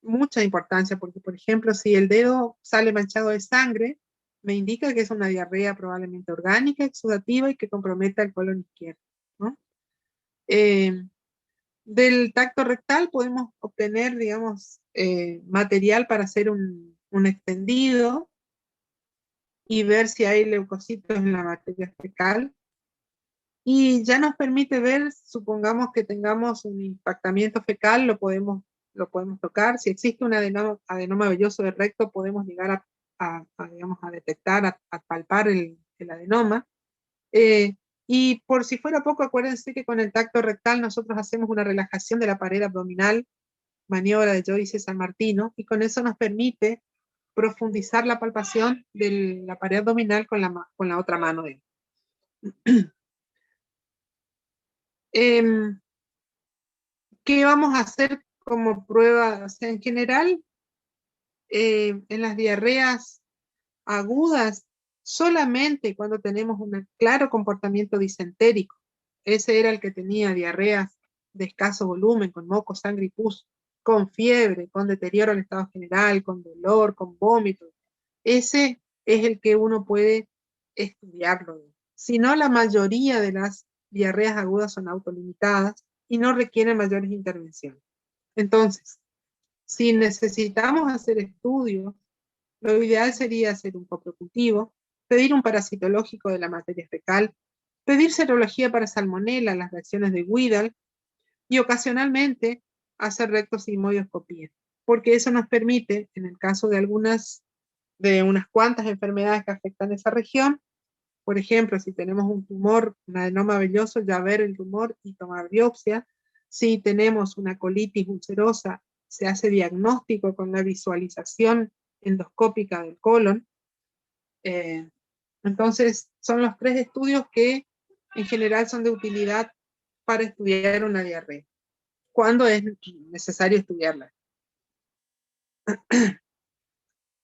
mucha importancia porque, por ejemplo, si el dedo sale manchado de sangre, me indica que es una diarrea probablemente orgánica, exudativa y que comprometa el colon izquierdo, ¿no? Del tacto rectal podemos obtener, digamos, material para hacer un extendido y ver si hay leucocitos en la materia fecal. Y ya nos permite ver, supongamos que tengamos un impactamiento fecal, lo podemos tocar. Si existe un adenoma velloso del recto, podemos llegar digamos, a detectar, a palpar el adenoma. Y por si fuera poco, acuérdense que con el tacto rectal nosotros hacemos una relajación de la pared abdominal, maniobra de Joyce San Martino, y con eso nos permite profundizar la palpación de la pared abdominal con la otra mano de él. ¿Qué vamos a hacer como prueba? O sea, en general, en las diarreas agudas, solamente cuando tenemos un claro comportamiento disentérico. Ese era el que tenía diarreas de escaso volumen, con moco, sangre y pus, con fiebre, con deterioro del estado general, con dolor, con vómito. Ese es el que uno puede estudiarlo. Si no, la mayoría de las diarreas agudas son autolimitadas y no requieren mayores intervenciones. Entonces, si necesitamos hacer estudios, lo ideal sería hacer un coprocultivo, pedir un parasitológico de la materia fecal, pedir serología para salmonela, las reacciones de Widal, y ocasionalmente hacer rectosigmoidoscopía, porque eso nos permite, en el caso de unas cuantas enfermedades que afectan esa región, por ejemplo, si tenemos un tumor, un adenoma velloso, ya ver el tumor y tomar biopsia. Si tenemos una colitis ulcerosa, se hace diagnóstico con la visualización endoscópica del colon. Entonces, son los 3 estudios que en general son de utilidad para estudiar una diarrea, cuando es necesario estudiarla.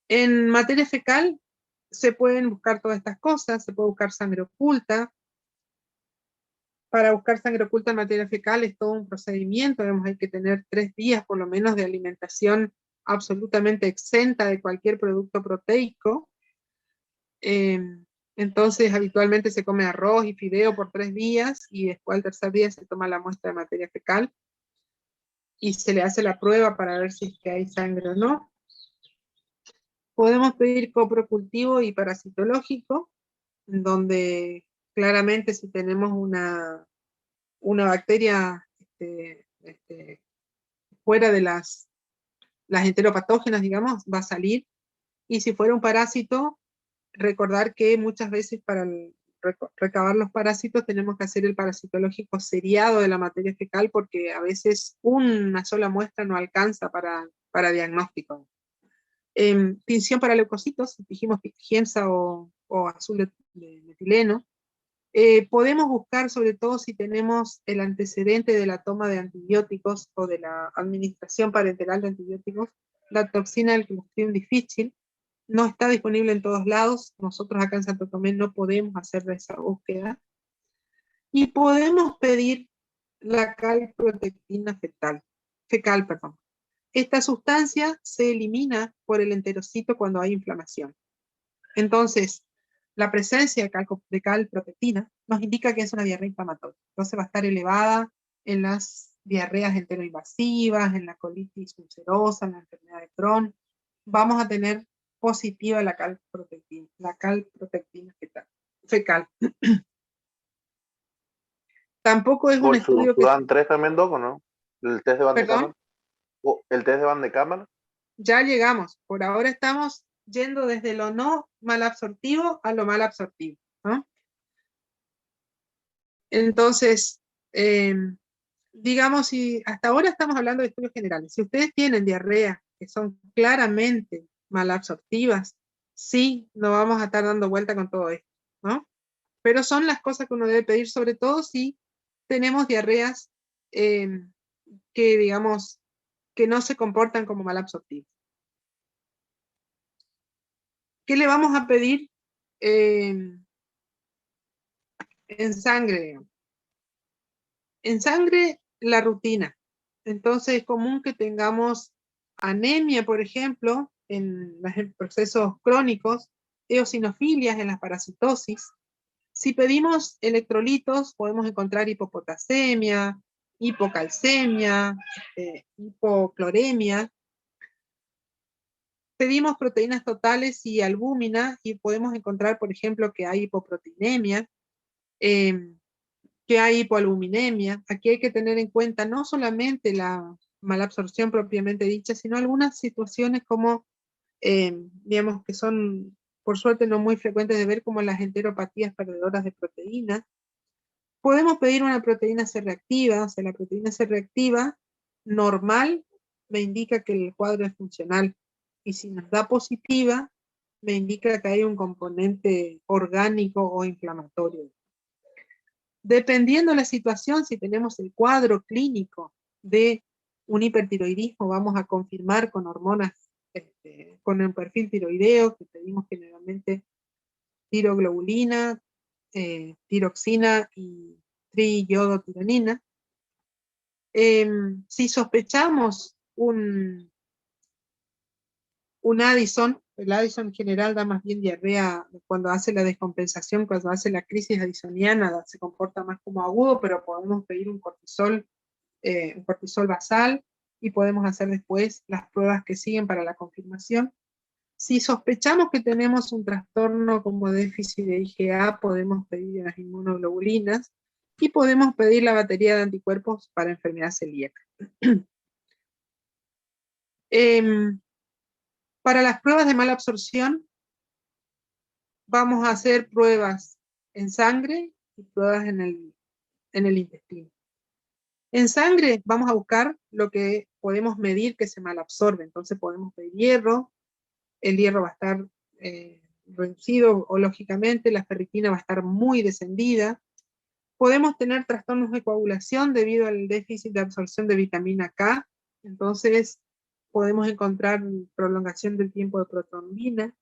En materia fecal se pueden buscar todas estas cosas, se puede buscar sangre oculta. Para buscar sangre oculta en materia fecal es todo un procedimiento, hay que tener 3 días por lo menos de alimentación absolutamente exenta de cualquier producto proteico. Entonces habitualmente se come arroz y fideo por 3 días y después al tercer día se toma la muestra de materia fecal. y se le hace la prueba para ver si es que hay sangre o no. Podemos pedir coprocultivo y parasitológico, en donde claramente si tenemos una bacteria fuera de las enteropatógenas, digamos, va a salir. Y si fuera un parásito, recordar que muchas veces para recabar los parásitos tenemos que hacer el parasitológico seriado de la materia fecal, porque a veces una sola muestra no alcanza para diagnóstico. Tinción para leucocitos, dijimos Giemsa o azul de metileno. Podemos buscar, sobre todo si tenemos el antecedente de la toma de antibióticos o de la administración parenteral de antibióticos, la toxina del Clostridium difficile. No está disponible en todos lados, nosotros acá en Santo Tomé no podemos hacer esa búsqueda. Y podemos pedir la calprotectina fecal. Esta sustancia se elimina por el enterocito cuando hay inflamación. Entonces, la presencia de calprotectina nos indica que es una diarrea inflamatoria. Entonces va a estar elevada en las diarreas enteroinvasivas, en la colitis ulcerosa, en la enfermedad de Crohn. Vamos a tener positiva la calprotectina fecal. Tampoco es un estudio que... ¿Sudan 3 también, Doc, o no? ¿El test de Van de ¿Perdón? Cámara? ¿O el test de Van de Cámara? Ya llegamos. Por ahora estamos yendo desde lo no malabsortivo a lo malabsortivo, ¿no? Entonces, digamos, si hasta ahora estamos hablando de estudios generales. Si ustedes tienen diarrea que son claramente malabsortivas, sí, no vamos a estar dando vuelta con todo esto, ¿no? Pero son las cosas que uno debe pedir, sobre todo si tenemos diarreas que, digamos, que no se comportan como malabsortivas. ¿Qué le vamos a pedir en sangre? En sangre, la rutina. Entonces es común que tengamos anemia, por ejemplo, en los procesos crónicos, eosinofilias en la parasitosis. Si pedimos electrolitos, podemos encontrar hipopotasemia, hipocalcemia, hipocloremia. Pedimos proteínas totales y albúmina y podemos encontrar, por ejemplo, que hay hipoproteinemia, que hay hipoalbuminemia. Aquí hay que tener en cuenta no solamente la malabsorción propiamente dicha, sino algunas situaciones como, digamos, que son, por suerte, no muy frecuentes de ver, como las enteropatías perdedoras de proteínas. Podemos pedir una proteína C reactiva, o sea, la proteína C reactiva normal me indica que el cuadro es funcional, y si nos da positiva, me indica que hay un componente orgánico o inflamatorio. Dependiendo de la situación, si tenemos el cuadro clínico de un hipertiroidismo, vamos a confirmar con hormonas, con el perfil tiroideo, que pedimos generalmente tiroglobulina, tiroxina y triiodotironina. Si sospechamos un Addison, el Addison en general da más bien diarrea cuando hace la descompensación, cuando hace la crisis addisoniana, se comporta más como agudo, pero podemos pedir un cortisol basal, y podemos hacer después las pruebas que siguen para la confirmación. Si sospechamos que tenemos un trastorno como déficit de IgA, podemos pedir las inmunoglobulinas, y podemos pedir la batería de anticuerpos para enfermedad celíaca. Para las pruebas de mala absorción, vamos a hacer pruebas en sangre y pruebas en el intestino. En sangre vamos a buscar lo que podemos medir que se malabsorbe. Entonces podemos pedir hierro, el hierro va a estar reducido, o lógicamente la ferritina va a estar muy descendida. Podemos tener trastornos de coagulación debido al déficit de absorción de vitamina K, entonces podemos encontrar prolongación del tiempo de protrombina.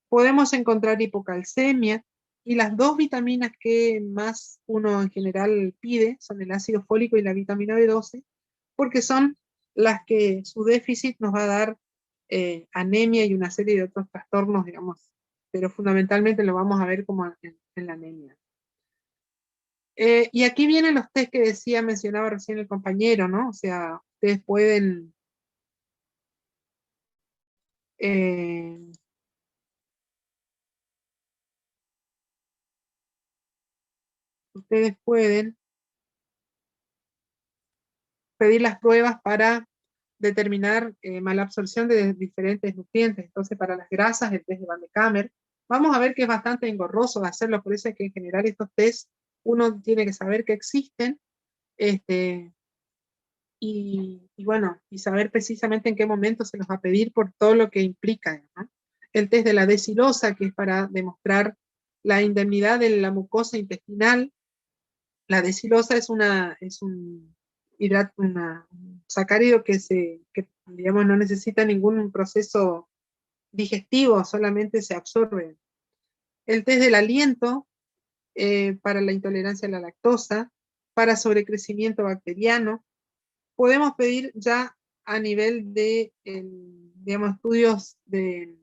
Podemos encontrar hipocalcemia, y las dos vitaminas que más uno en general pide son el ácido fólico y la vitamina B12, porque son las que su déficit nos va a dar anemia y una serie de otros trastornos, digamos, pero fundamentalmente lo vamos a ver como en la anemia. Y aquí vienen los test que mencionaba recién el compañero, ¿no? O sea, ustedes pueden pedir las pruebas para determinar malabsorción de diferentes nutrientes. Entonces, para las grasas, el test de Van de Kamer. Vamos a ver que es bastante engorroso de hacerlo, por eso es que en general estos tests uno tiene que saber que existen, y bueno, y saber precisamente en qué momento se los va a pedir por todo lo que implica, ¿no? El test de la decilosa, que es para demostrar la indemnidad de la mucosa intestinal. La decilosa es un sacárido que digamos, no necesita ningún proceso digestivo, solamente se absorbe. El test del aliento, para la intolerancia a la lactosa, para sobrecrecimiento bacteriano. Podemos pedir ya a nivel de, digamos, estudios de,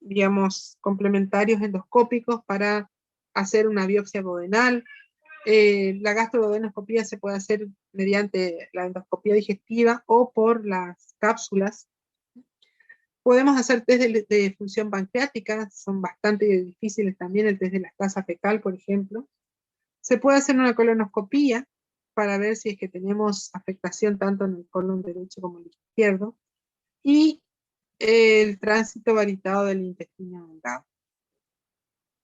digamos, complementarios endoscópicos para hacer una biopsia duodenal. La gastroduodenoscopía se puede hacer mediante la endoscopía digestiva o por las cápsulas. Podemos hacer test de función pancreática, son bastante difíciles también, el test de la tasa fecal, por ejemplo. Se puede hacer una colonoscopía para ver si es que tenemos afectación tanto en el colon derecho como en el izquierdo. Y el tránsito varitado del intestino delgado.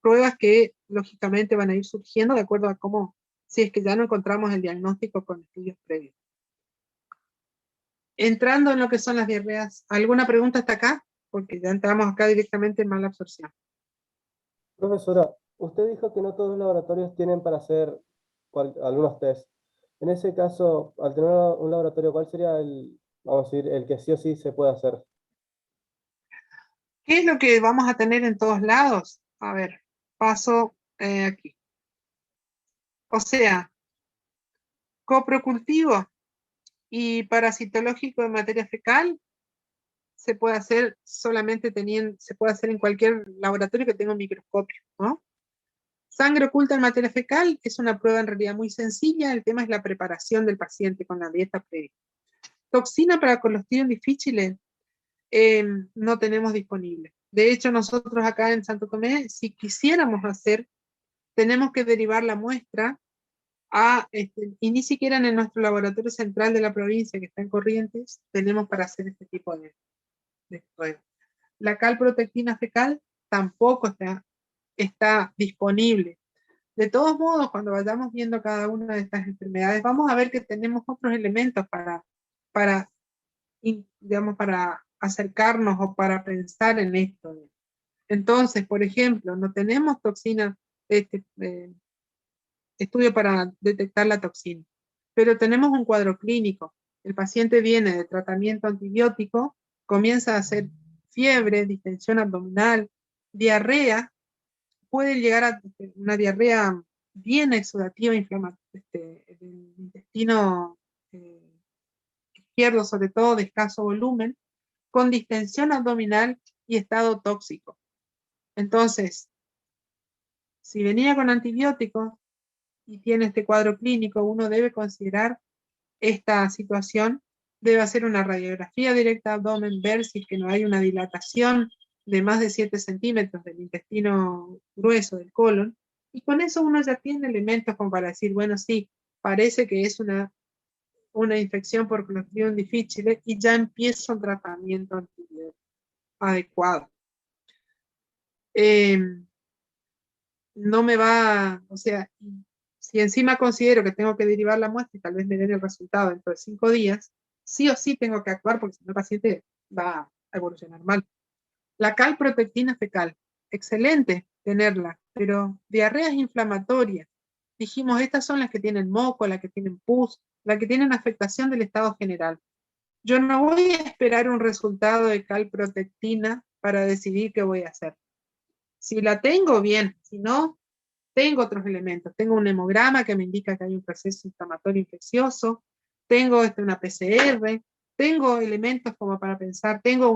Pruebas que lógicamente van a ir surgiendo de acuerdo a cómo, si es que ya no encontramos el diagnóstico con estudios previos. Entrando en lo que son las diarreas, ¿alguna pregunta hasta acá? Porque ya entramos acá directamente en mala absorción. Profesora, usted dijo que no todos los laboratorios tienen para hacer algunos test. En ese caso, al tener un laboratorio, ¿cuál sería vamos a decir, el que sí o sí se puede hacer? ¿Qué es lo que vamos a tener en todos lados? A ver, paso aquí. O sea, coprocultivo y parasitológico de materia fecal se puede hacer se puede hacer en cualquier laboratorio que tenga un microscopio, ¿no? Sangre oculta en materia fecal es una prueba en realidad muy sencilla, el tema es la preparación del paciente con la dieta previa. Toxina para Clostridium difficile no tenemos disponible. De hecho, nosotros acá en Santo Tomé, si quisiéramos hacer, tenemos que derivar la muestra y ni siquiera en nuestro laboratorio central de la provincia, que está en Corrientes, tenemos para hacer este tipo de pruebas. La calprotectina fecal tampoco está disponible. De todos modos, cuando vayamos viendo cada una de estas enfermedades, vamos a ver que tenemos otros elementos para acercarnos o para pensar en esto. Entonces, por ejemplo, no tenemos toxina, estudio para detectar la toxina, pero tenemos un cuadro clínico. El paciente viene de tratamiento antibiótico, comienza a hacer fiebre, distensión abdominal, diarrea, puede llegar a una diarrea bien exudativa, inflamatoria, del intestino izquierdo, sobre todo de escaso volumen, con distensión abdominal y estado tóxico. Entonces, si venía con antibióticos y tiene este cuadro clínico, uno debe considerar esta situación, debe hacer una radiografía directa de abdomen, ver si es que no hay una dilatación de más de 7 centímetros del intestino grueso del colon, y con eso uno ya tiene elementos como para decir, bueno, sí, parece que es una infección por Clostridium difficile y ya empieza un tratamiento antibiótico adecuado. No me va, o sea, si encima considero que tengo que derivar la muestra y tal vez me den el resultado dentro de 5 días, sí o sí tengo que actuar porque si no el paciente va a evolucionar mal. La calprotectina fecal, excelente tenerla, pero diarreas inflamatorias. Dijimos, estas son las que tienen moco, las que tienen pus, las que tienen afectación del estado general. Yo no voy a esperar un resultado de calprotectina para decidir qué voy a hacer. Si la tengo, bien. Si no, tengo otros elementos. Tengo un hemograma que me indica que hay un proceso inflamatorio infeccioso. Tengo una PCR. Tengo elementos como para pensar. Tengo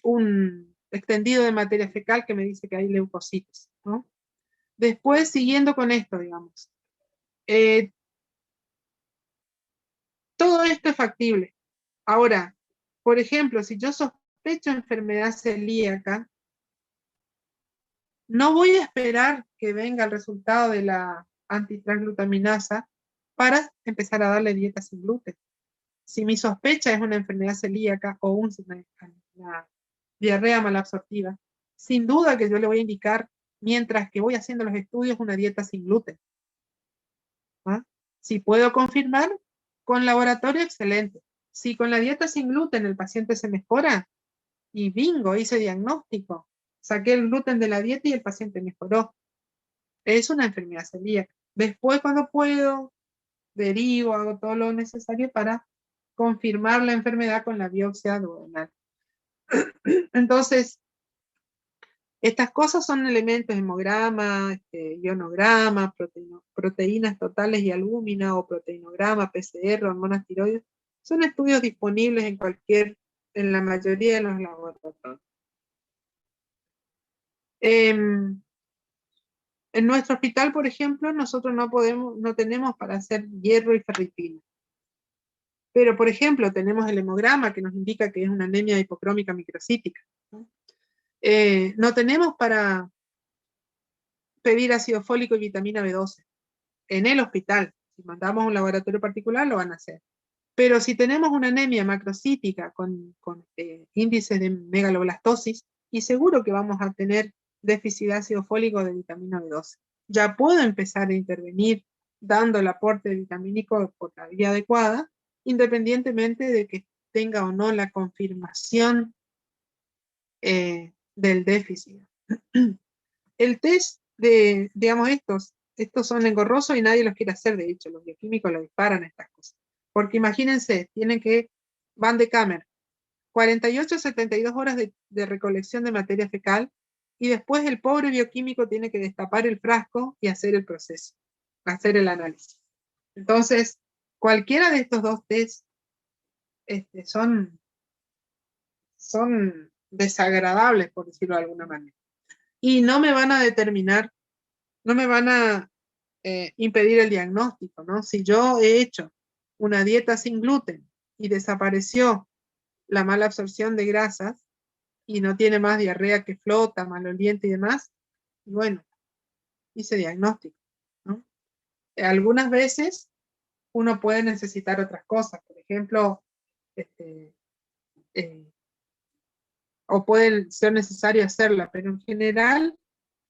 un extendido de materia fecal que me dice que hay leucocitos, ¿no? Después, siguiendo con esto, digamos. Todo esto es factible. Ahora, por ejemplo, si yo sospecho enfermedad celíaca, no voy a esperar que venga el resultado de la antitransglutaminasa para empezar a darle dieta sin gluten. Si mi sospecha es una enfermedad celíaca o una diarrea malabsortiva, sin duda que yo le voy a indicar, mientras que voy haciendo los estudios, una dieta sin gluten. ¿Ah? Si puedo confirmar, con laboratorio, excelente. Si con la dieta sin gluten el paciente se mejora, y bingo, hice diagnóstico, saqué el gluten de la dieta y el paciente mejoró. Es una enfermedad celíaca. Después, cuando puedo, derivo, hago todo lo necesario para confirmar la enfermedad con la biopsia duodenal. Entonces, estas cosas son elementos, hemograma, ionograma, proteínas totales y albúmina, o proteinograma, PCR, hormonas tiroides. Son estudios disponibles en la mayoría de los laboratorios. En nuestro hospital, por ejemplo, nosotros no tenemos para hacer hierro y ferritina. Pero, por ejemplo, tenemos el hemograma que nos indica que es una anemia hipocrómica microcítica. No tenemos para pedir ácido fólico y vitamina B12 en el hospital. Si mandamos a un laboratorio particular, lo van a hacer. Pero si tenemos una anemia macrocítica con índices de megaloblastosis, y seguro que vamos a tener déficit de ácido fólico de vitamina B12. Ya puedo empezar a intervenir dando el aporte vitamínico por la vía adecuada, independientemente de que tenga o no la confirmación del déficit. El test de, digamos, estos son engorrosos y nadie los quiere hacer, de hecho, los bioquímicos lo disparan a estas cosas. Porque imagínense, van de cámara, 48 a 72 horas de recolección de materia fecal, y después el pobre bioquímico tiene que destapar el frasco y hacer el proceso, hacer el análisis. Entonces, cualquiera de estos dos tests son desagradables, por decirlo de alguna manera. Y no me van a determinar, no me van a impedir el diagnóstico, ¿no? Si yo he hecho una dieta sin gluten y desapareció la mala absorción de grasas y no tiene más diarrea que flota, maloliente y demás, y bueno, hice diagnóstico, ¿no? Algunas veces uno puede necesitar otras cosas, por ejemplo, o puede ser necesario hacerla, pero en general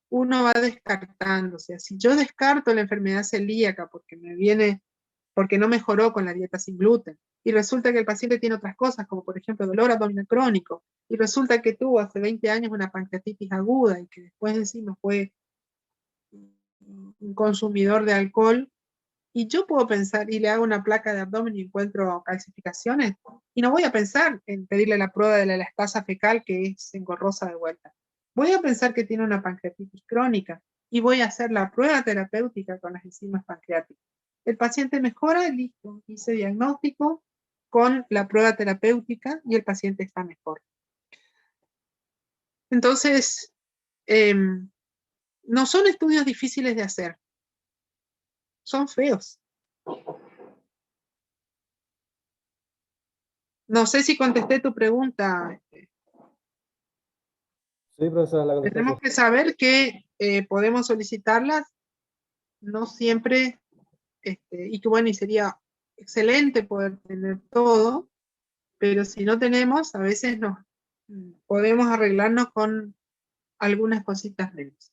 uno va descartando. O sea, si yo descarto la enfermedad celíaca porque no mejoró con la dieta sin gluten, y resulta que el paciente tiene otras cosas, como por ejemplo dolor abdominal crónico, y resulta que tuvo hace 20 años una pancreatitis aguda, y que después encima fue un consumidor de alcohol, y yo puedo pensar, y le hago una placa de abdomen y encuentro calcificaciones, y no voy a pensar en pedirle la prueba de la elastasa fecal, que es engorrosa de vuelta. Voy a pensar que tiene una pancreatitis crónica, y voy a hacer la prueba terapéutica con las enzimas pancreáticas. El paciente mejora, listo, hice diagnóstico con la prueba terapéutica y el paciente está mejor. Entonces, no son estudios difíciles de hacer, son feos. No sé si contesté tu pregunta. Sí, profesora, la contesté. Tenemos que saber que podemos solicitarlas, no siempre, y que bueno, y sería excelente poder tener todo, pero si no tenemos, a veces podemos arreglarnos con algunas cositas menos.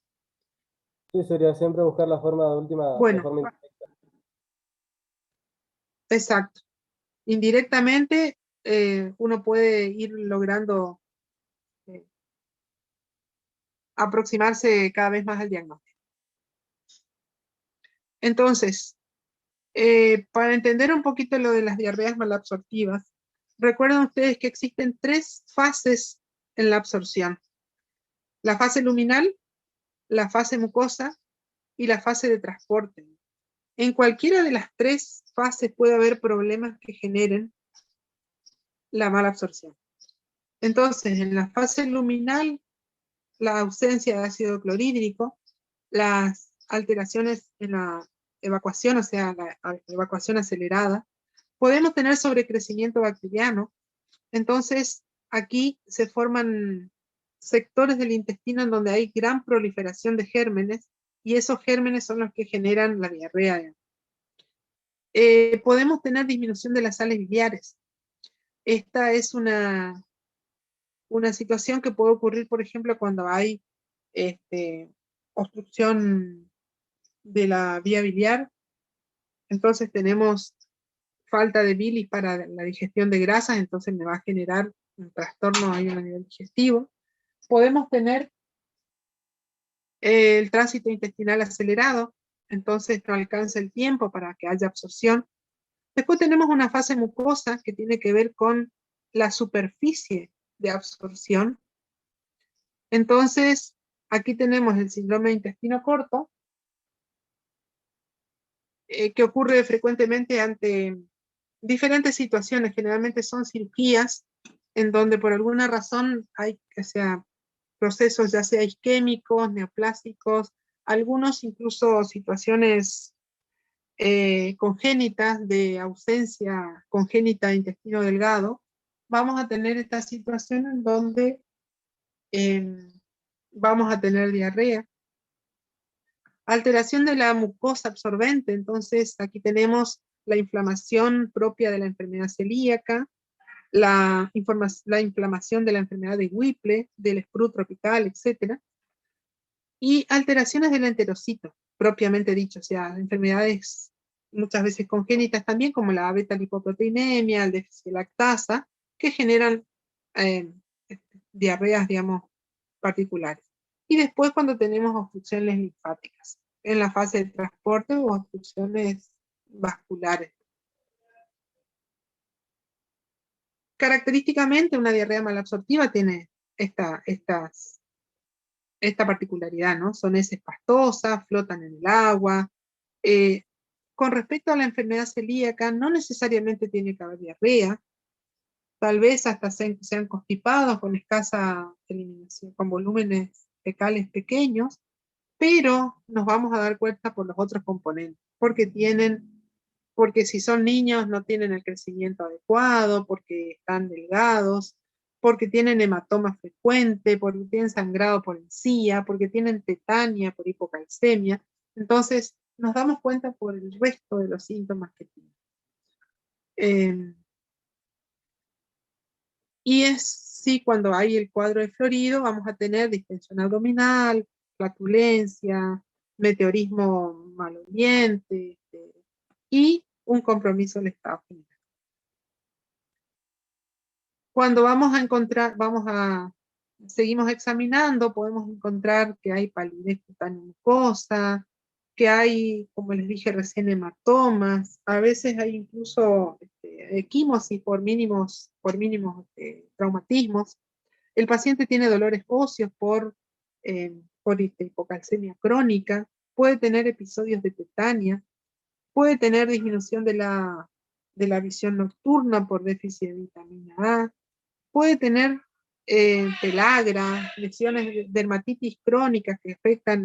Sí, sería siempre buscar la forma última, Bueno, de forma indirecta. Exacto. Indirectamente, uno puede ir logrando aproximarse cada vez más al diagnóstico. Entonces, para entender un poquito lo de las diarreas malabsortivas, recuerden ustedes que existen 3 fases en la absorción: la fase luminal, la fase mucosa y la fase de transporte. En cualquiera de las 3 fases puede haber problemas que generen la mala absorción. Entonces, en la fase luminal, la ausencia de ácido clorhídrico, las alteraciones en la evacuación, o sea, la evacuación acelerada, Podemos tener sobrecrecimiento bacteriano. Entonces, aquí se forman sectores del intestino en donde hay gran proliferación de gérmenes, y esos gérmenes son los que generan la diarrea. Podemos tener disminución de las sales biliares. Esta es una situación que puede ocurrir, por ejemplo, cuando hay obstrucción de la vía biliar. Entonces tenemos falta de bilis para la digestión de grasas, entonces me va a generar un trastorno ahí a nivel digestivo. Podemos tener el tránsito intestinal acelerado, entonces no alcanza el tiempo para que haya absorción. Después tenemos una fase mucosa que tiene que ver con la superficie de absorción. Entonces, aquí tenemos el síndrome de intestino corto, que ocurre frecuentemente ante diferentes situaciones. Generalmente son cirugías en donde por alguna razón hay, procesos ya sea isquémicos, neoplásicos, algunos incluso situaciones congénitas de ausencia congénita de intestino delgado. Vamos a tener esta situación en donde vamos a tener diarrea. Alteración de la mucosa absorbente, entonces aquí tenemos la inflamación propia de la enfermedad celíaca, la inflamación de la enfermedad de Whipple, del sprue tropical, etc. Y alteraciones del enterocito, propiamente dicho, o sea, enfermedades muchas veces congénitas también, como la beta-lipoproteinemia, el déficit de lactasa, que generan diarreas, digamos, particulares. Y después cuando tenemos obstrucciones linfáticas, en la fase de transporte o obstrucciones vasculares. Característicamente una diarrea malabsortiva tiene esta particularidad, ¿no? Son heces pastosas, flotan en el agua. Con respecto a la enfermedad celíaca, no necesariamente tiene que haber diarrea, tal vez hasta sean constipados con escasa eliminación, con volúmenes fecales pequeños, pero nos vamos a dar cuenta por los otros componentes, porque si son niños no tienen el crecimiento adecuado, porque están delgados, porque tienen hematoma frecuente, porque tienen sangrado por encía, porque tienen tetania por hipocalcemia. Entonces nos damos cuenta por el resto de los síntomas que tienen. Y sí, cuando hay el cuadro de florido, vamos a tener distensión abdominal, flatulencia, meteorismo maloliente, y un compromiso del estado general. Cuando seguimos examinando, podemos encontrar que hay palidez cutánea mucosa, que hay, como les dije recién, hematomas, a veces hay incluso equimosis por mínimos traumatismos. El paciente tiene dolores óseos por hipocalcemia crónica, puede tener episodios de tetania, puede tener disminución de la visión nocturna por déficit de vitamina A, puede tener pelagra, lesiones de dermatitis crónicas que afectan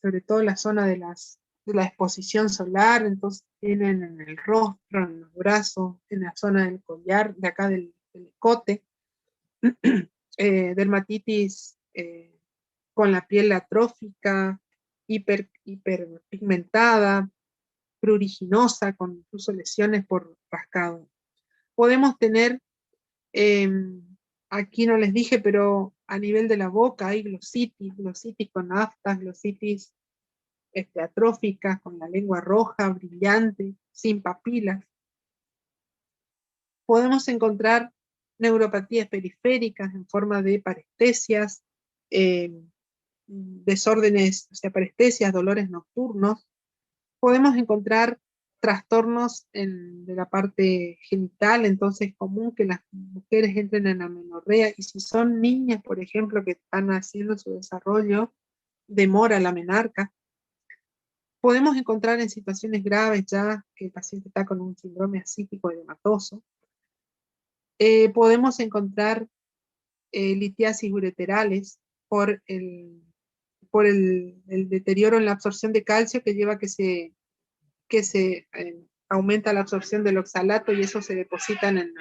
sobre todo la zona de la exposición solar, entonces tienen en el rostro, en los brazos, en la zona del collar, de acá del escote, dermatitis con la piel atrófica, hiperpigmentada, pruriginosa, con incluso lesiones por rascado. Podemos tener, aquí no les dije, pero a nivel de la boca hay glositis con aftas, glositis atróficas, con la lengua roja, brillante, sin papilas. Podemos encontrar neuropatías periféricas en forma de parestesias, desórdenes, o sea, parestesias, dolores nocturnos. Podemos encontrar trastornos de la parte genital, entonces es común que las mujeres entren en amenorrea, y si son niñas, por ejemplo, que están haciendo su desarrollo, demora la menarca. Podemos encontrar en situaciones graves ya que el paciente está con un síndrome ascítico edematoso. Podemos encontrar litiasis ureterales por el deterioro en la absorción de calcio que lleva a que se aumenta la absorción del oxalato y eso se deposita en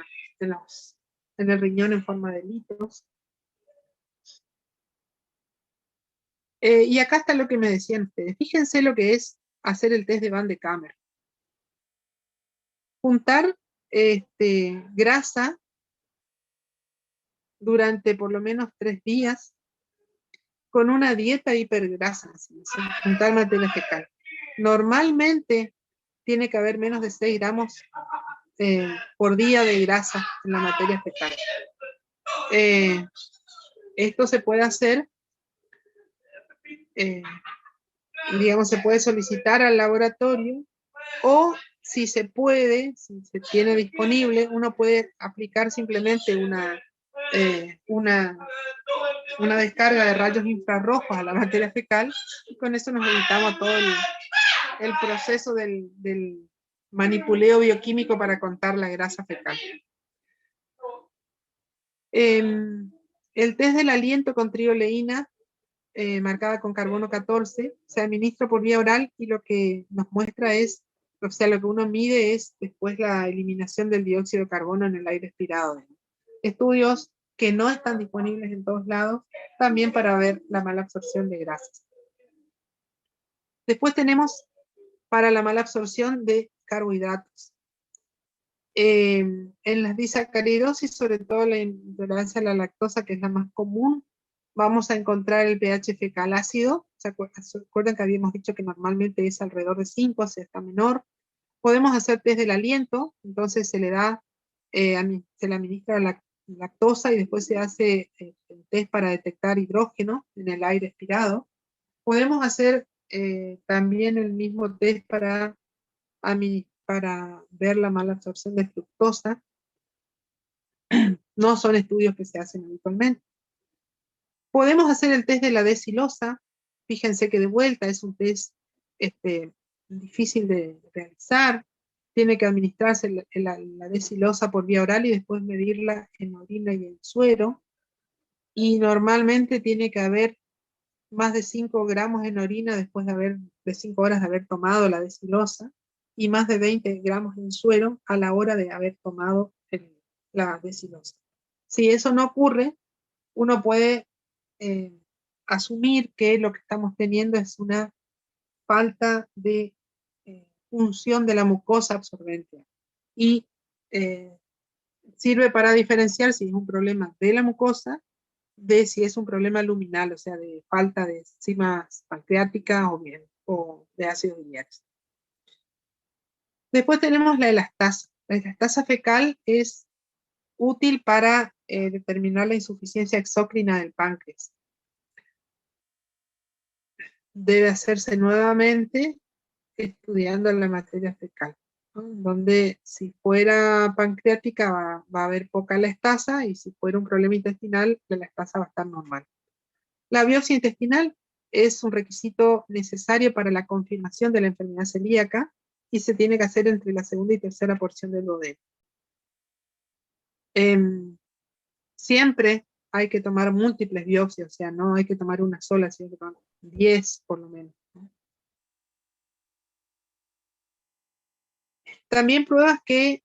el riñón en forma de litros. Y acá está lo que me decían ustedes. Fíjense lo que es hacer el test de Van de Kammer. Juntar grasa durante por lo menos 3 días con una dieta hipergrasa, juntar materia fecal. Normalmente tiene que haber menos de 6 gramos por día de grasa en la materia fecal. Esto se puede hacer, digamos, se puede solicitar al laboratorio, o si se puede, si se tiene disponible, uno puede aplicar simplemente una descarga de rayos infrarrojos a la materia fecal, y con eso nos evitamos todo el proceso del manipuleo bioquímico para contar la grasa fecal. El test del aliento con trioleína, marcada con carbono 14, se administra por vía oral, y lo que nos muestra es, o sea, lo que uno mide es después la eliminación del dióxido de carbono en el aire expirado. Estudios que no están disponibles en todos lados, también para ver la mala absorción de grasas. Después tenemos para la mala absorción de carbohidratos. En las disacaridosis, sobre todo la intolerancia a la lactosa, que es la más común, vamos a encontrar el pH fecal ácido. ¿Se acuerdan que habíamos dicho que normalmente es alrededor de 5, o sea, está menor? Podemos hacer test del aliento, entonces se le administra la lactosa y después se hace el test para detectar hidrógeno en el aire expirado. Podemos hacer también el mismo test para ver la mala absorción de fructosa. No son estudios que se hacen habitualmente. Podemos hacer el test de la desilosa. Fíjense que de vuelta es un test difícil de realizar. Tiene que administrarse la desilosa por vía oral y después medirla en orina y en suero. Y normalmente tiene que haber más de 5 gramos en orina después de 5 horas de haber tomado la desilosa, y más de 20 gramos en suero a la hora de haber tomado la desilosa. Si eso no ocurre, uno puede asumir que lo que estamos teniendo es una falta de función de la mucosa absorbente, y sirve para diferenciar si es un problema de la mucosa de si es un problema luminal, o sea, de falta de enzimas pancreáticas o de ácidos biliares. Después tenemos la elastasa. La elastasa fecal es útil para determinar la insuficiencia exócrina del páncreas. Debe hacerse nuevamente estudiando la materia fecal, ¿no? Donde si fuera pancreática va a haber poca elastasa, y si fuera un problema intestinal, la elastasa va a estar normal. La biopsia intestinal es un requisito necesario para la confirmación de la enfermedad celíaca, y se tiene que hacer entre la segunda y tercera porción del duodeno. Siempre hay que tomar múltiples biopsias, o sea, no hay que tomar una sola, sino que tomar 10 por lo menos, ¿no? También pruebas que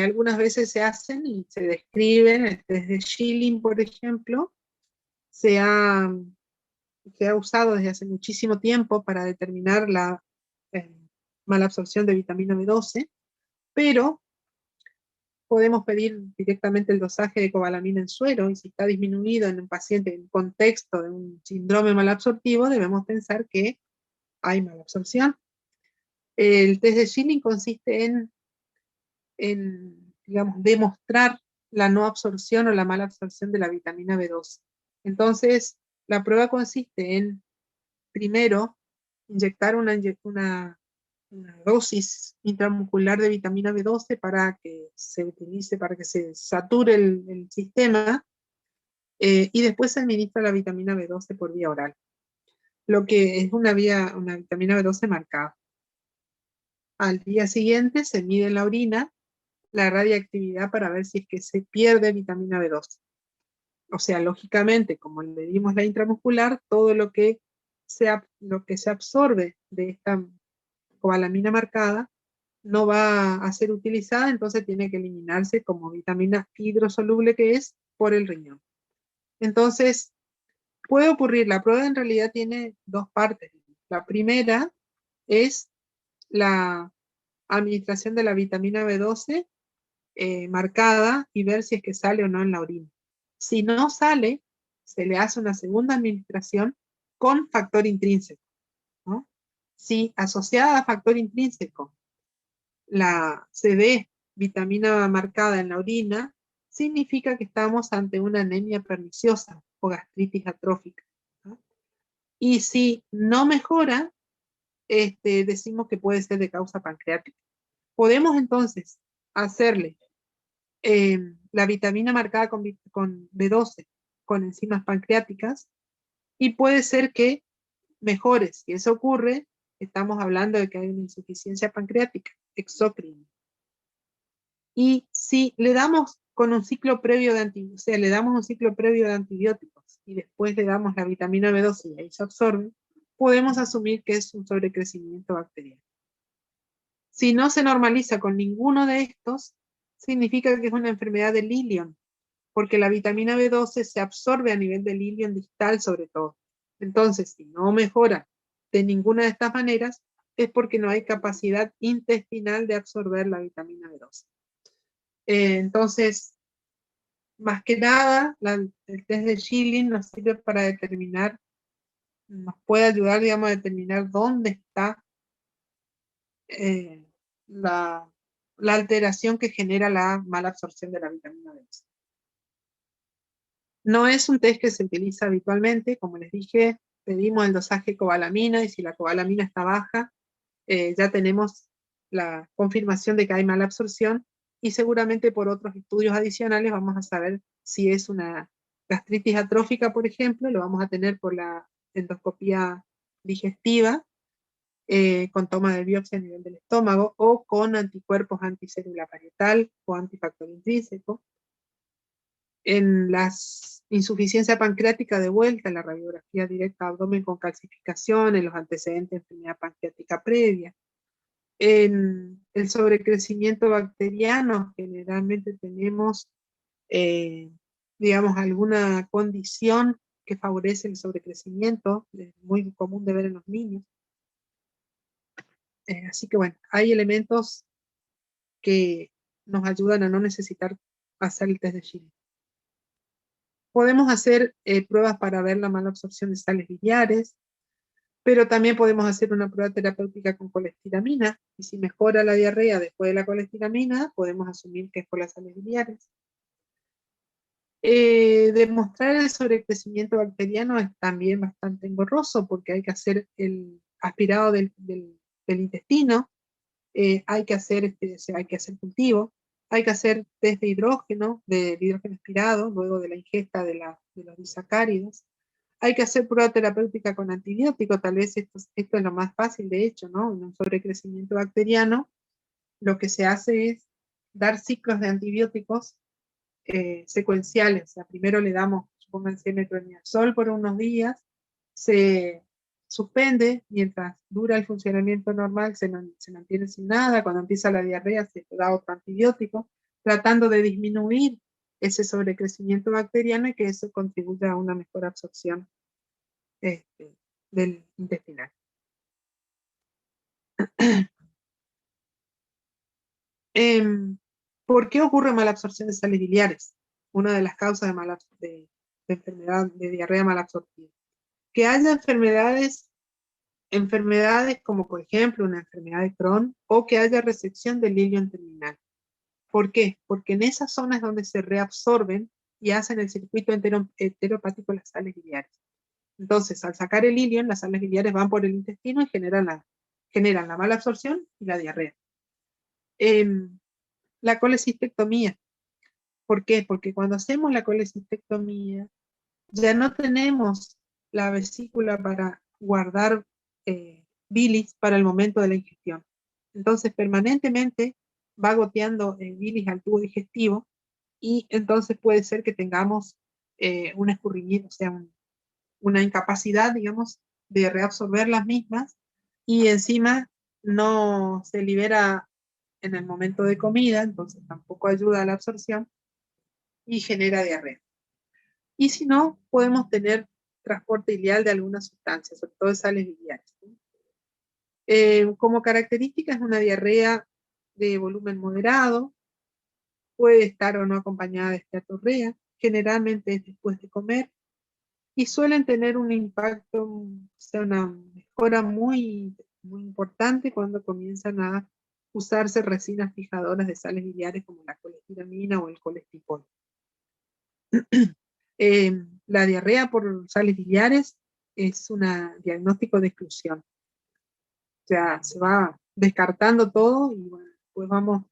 algunas veces se hacen y se describen, desde Schilling, por ejemplo, se ha usado desde hace muchísimo tiempo para determinar la mala absorción de vitamina B12, pero podemos pedir directamente el dosaje de cobalamina en suero, y si está disminuido en un paciente en contexto de un síndrome malabsortivo, debemos pensar que hay malabsorción. El test de Schilling consiste en, digamos, demostrar la no absorción o la mala absorción de la vitamina B12. Entonces, la prueba consiste en, primero, inyectar una dosis intramuscular de vitamina B12 para que se utilice, para que se sature el sistema, y después se administra la vitamina B12 por vía oral, lo que es una vitamina B12 marcada. Al día siguiente se mide en la orina la radiactividad para ver si es que se pierde vitamina B12. O sea, lógicamente, como le dimos la intramuscular, todo lo que se absorbe de esta cobalamina marcada no va a ser utilizada, entonces tiene que eliminarse como vitamina hidrosoluble que es por el riñón. Entonces, puede ocurrir, la prueba en realidad tiene dos partes. La primera es la administración de la vitamina B12 marcada y ver si es que sale o no en la orina. Si no sale, se le hace una segunda administración con factor intrínseco, ¿no? Si asociada a factor intrínseco se ve vitamina marcada en la orina, significa que estamos ante una anemia perniciosa o gastritis atrófica, ¿no? Y si no mejora, decimos que puede ser de causa pancreática. Podemos entonces hacerle la vitamina marcada con B12 con enzimas pancreáticas y puede ser que mejore. Si eso ocurre, estamos hablando de que hay una insuficiencia pancreática, exócrina. Y si le damos con un ciclo previo de antibióticos, o sea, le damos un ciclo previo de antibióticos y después le damos la vitamina B12 y ahí se absorbe, podemos asumir que es un sobrecrecimiento bacteriano. Si no se normaliza con ninguno de estos, significa que es una enfermedad del ilion, porque la vitamina B12 se absorbe a nivel del ilion distal sobre todo. Entonces, si no mejora de ninguna de estas maneras, es porque no hay capacidad intestinal de absorber la vitamina B12. Entonces, más que nada, el test de Schilling nos sirve para determinar, nos puede ayudar, digamos, a determinar dónde está la alteración que genera la mala absorción de la vitamina B12. No es un test que se utiliza habitualmente, como les dije, pedimos el dosaje de cobalamina y si la cobalamina está baja, ya tenemos la confirmación de que hay mala absorción y seguramente por otros estudios adicionales vamos a saber si es una gastritis atrófica, por ejemplo, lo vamos a tener por la endoscopía digestiva, con toma de biopsia a nivel del estómago o con anticuerpos anticélula parietal o antifactor intrínseco. En la insuficiencia pancreática de vuelta, en la radiografía directa abdomen con calcificación, en los antecedentes de enfermedad pancreática previa. En el sobrecrecimiento bacteriano, generalmente tenemos, digamos, alguna condición que favorece el sobrecrecimiento, es muy común de ver en los niños. Así que bueno, hay elementos que nos ayudan a no necesitar hacer el test de Schilling. Podemos hacer pruebas para ver la mala absorción de sales biliares, pero también podemos hacer una prueba terapéutica con colestiramina, y si mejora la diarrea después de la colestiramina, podemos asumir que es por las sales biliares. Demostrar el sobrecrecimiento bacteriano es también bastante engorroso, porque hay que hacer el aspirado del intestino, hay que hacer cultivo, hay que hacer test de hidrógeno aspirado, luego de la ingesta de los disacáridos. Hay que hacer prueba terapéutica con antibióticos, tal vez esto es lo más fácil de hecho, ¿no? En un sobrecrecimiento bacteriano, lo que se hace es dar ciclos de antibióticos secuenciales. O sea, primero le damos, supónganse, metronidazol por unos días, se suspende, mientras dura el funcionamiento normal, se mantiene sin nada, cuando empieza la diarrea se da otro antibiótico, tratando de disminuir ese sobrecrecimiento bacteriano y que eso contribuya a una mejor absorción del intestinal. ¿Por qué ocurre mala absorción de sales biliares? Una de las causas de enfermedad de diarrea mal absortiva. Que haya enfermedades como por ejemplo una enfermedad de Crohn o que haya resección del ilion terminal. ¿Por qué? Porque en esas zonas donde se reabsorben y hacen el circuito enteropático las sales biliares. Entonces, al sacar el ilion, las sales biliares van por el intestino y generan la mala absorción y la diarrea. La colecistectomía. ¿Por qué? Porque cuando hacemos la colecistectomía, ya no tenemos la vesícula para guardar bilis para el momento de la ingestión. Entonces, permanentemente va goteando bilis al tubo digestivo y entonces puede ser que tengamos un escurrimiento, o sea, una incapacidad, digamos, de reabsorber las mismas y encima no se libera en el momento de comida, entonces tampoco ayuda a la absorción y genera diarrea. Y si no, podemos tener transporte ileal de algunas sustancias, sobre todo de sales biliares. Como característica es una diarrea de volumen moderado, puede estar o no acompañada de esteatorrea, generalmente es después de comer, y suelen tener un impacto, o sea, una mejora muy, muy importante cuando comienzan a usarse resinas fijadoras de sales biliares como la colestiramina o el colesterol. La diarrea por sales biliares es un diagnóstico de exclusión. O sea, se va descartando todo y bueno, pues vamos,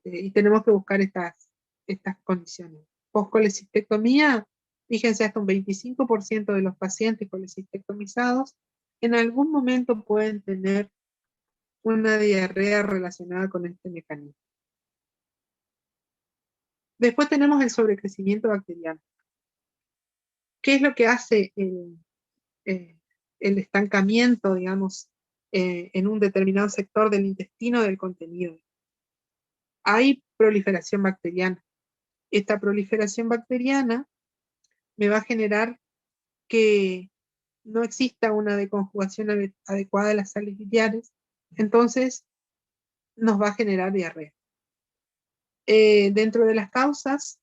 y tenemos que buscar estas condiciones. Post-colecistectomía, fíjense, hasta un 25% de los pacientes colecistectomizados en algún momento pueden tener una diarrea relacionada con este mecanismo. Después tenemos el sobrecrecimiento bacteriano. ¿Qué es lo que hace el estancamiento, digamos, en un determinado sector del intestino del contenido? Hay proliferación bacteriana. Esta proliferación bacteriana me va a generar que no exista una deconjugación adecuada de las sales biliares, entonces nos va a generar diarrea. Dentro de las causas,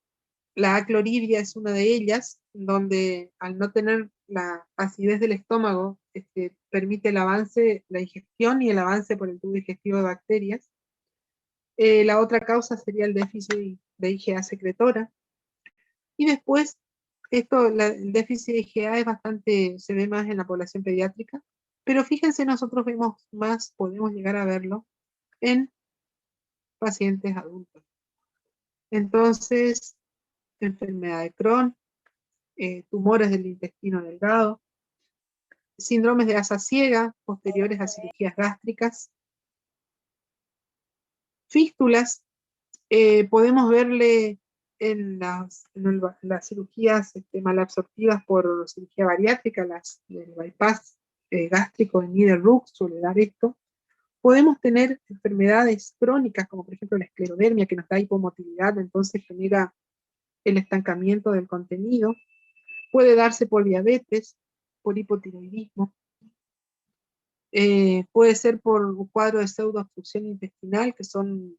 la acloridia es una de ellas, donde al no tener la acidez del estómago, permite el avance, la ingestión y el avance por el tubo digestivo de bacterias. La otra causa sería el déficit de IgA secretora. Y después, el déficit de IgA es se ve más en la población pediátrica, pero fíjense, nosotros vemos más, podemos llegar a verlo en pacientes adultos. Entonces, enfermedad de Crohn, tumores del intestino delgado, síndromes de asa ciega posteriores a cirugías gástricas, fístulas, podemos verle en las cirugías malabsortivas por cirugía bariátrica, el bypass gástrico en Nieder-Rux suele dar esto. Podemos tener enfermedades crónicas, como por ejemplo la esclerodermia, que nos da hipomotilidad, entonces genera el estancamiento del contenido. Puede darse por diabetes, por hipotiroidismo. Puede ser por un cuadro de pseudoobstrucción intestinal, que son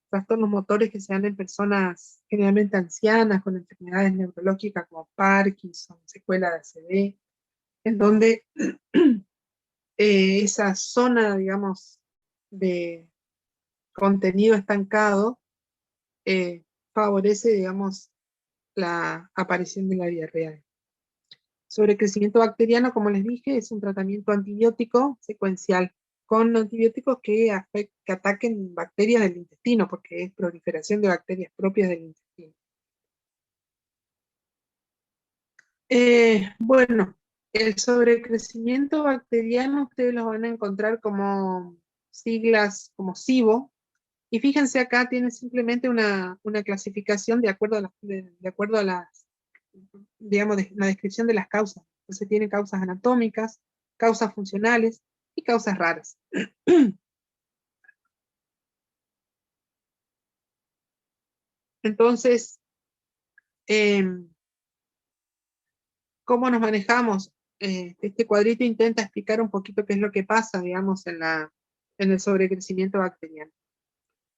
trastornos motores que se dan en personas generalmente ancianas con enfermedades neurológicas como Parkinson, secuela de ACV, en donde esa zona, digamos, de contenido estancado favorece, digamos, la aparición de la diarrea. Sobrecrecimiento bacteriano, como les dije, es un tratamiento antibiótico secuencial, con antibióticos que ataquen bacterias del intestino, porque es proliferación de bacterias propias del intestino. Bueno, el sobrecrecimiento bacteriano ustedes los van a encontrar como siglas como SIBO, y fíjense acá tiene simplemente una clasificación de acuerdo a las, digamos, la descripción de las causas. Entonces tiene causas anatómicas, causas funcionales y causas raras. Entonces, ¿cómo nos manejamos? Este cuadrito intenta explicar un poquito qué es lo que pasa, digamos, en el sobrecrecimiento bacteriano.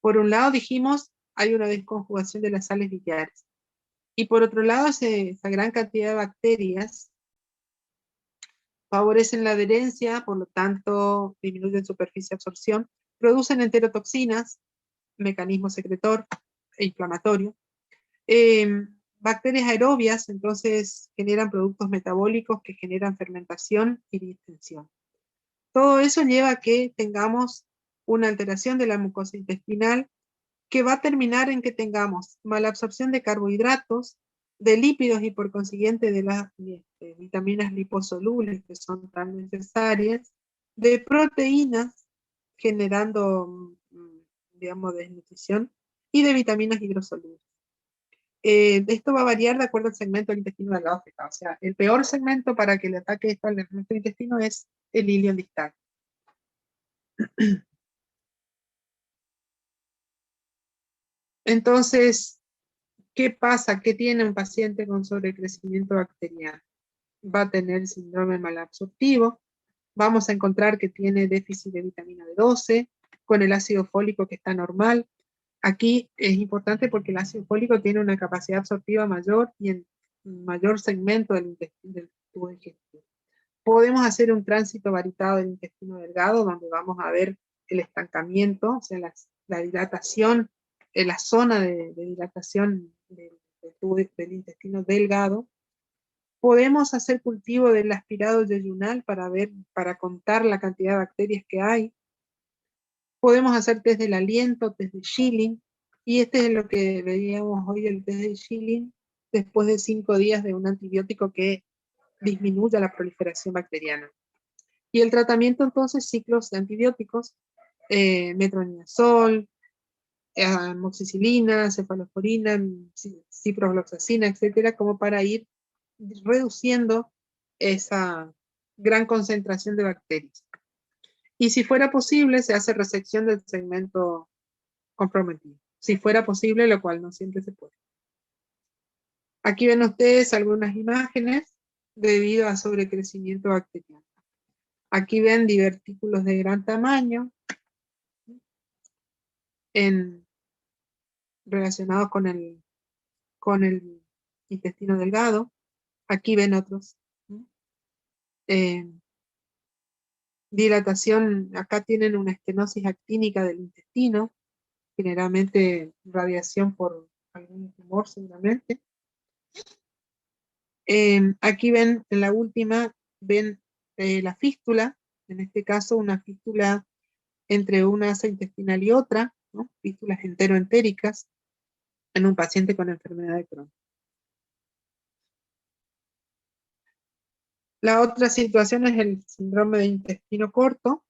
Por un lado dijimos, hay una desconjugación de las sales biliares. Y por otro lado, esa gran cantidad de bacterias favorecen la adherencia, por lo tanto disminuyen superficie de absorción, producen enterotoxinas, mecanismo secretor e inflamatorio. Bacterias aerobias, entonces generan productos metabólicos que generan fermentación y distensión. Todo eso lleva a que tengamos una alteración de la mucosa intestinal que va a terminar en que tengamos malabsorción de carbohidratos, de lípidos y por consiguiente de las vitaminas liposolubles que son tan necesarias, de proteínas generando, digamos, desnutrición, y de vitaminas hidrosolubles. Esto va a variar de acuerdo al segmento del intestino delgado afectado. O sea, el peor segmento para que le ataque esto al nuestro intestino es el ilion distal. Entonces, ¿qué pasa? ¿Qué tiene un paciente con sobrecrecimiento bacteriano? Va a tener síndrome malabsortivo, vamos a encontrar que tiene déficit de vitamina B12, con el ácido fólico que está normal. Aquí es importante porque el ácido fólico tiene una capacidad absortiva mayor y en mayor segmento del tubo digestivo. Podemos hacer un tránsito varitado del intestino delgado, donde vamos a ver el estancamiento, o sea, la dilatación, en la zona de dilatación del intestino delgado. Podemos hacer cultivo del aspirado yeyunal para contar la cantidad de bacterias que hay. Podemos hacer test del aliento, test de Schilling, y este es lo que veíamos hoy, el test de Schilling, después de 5 días de un antibiótico que disminuya la proliferación bacteriana. Y el tratamiento entonces, ciclos de antibióticos, metronidazol, amoxicilina, cefalosporina, ciprofloxacina, etcétera, como para ir reduciendo esa gran concentración de bacterias. Y si fuera posible, se hace resección del segmento comprometido. Si fuera posible, lo cual no siempre se puede. Aquí ven ustedes algunas imágenes debido a sobrecrecimiento bacteriano. Aquí ven divertículos de gran tamaño relacionados con el intestino delgado. Aquí ven otros. Dilatación, acá tienen una estenosis actínica del intestino, generalmente radiación por algún tumor seguramente. Aquí ven, en la última, ven la fístula, en este caso una fístula entre una asa intestinal y otra, ¿no? Fístulas enteroentéricas en un paciente con enfermedad de Crohn. La otra situación es el síndrome de intestino corto,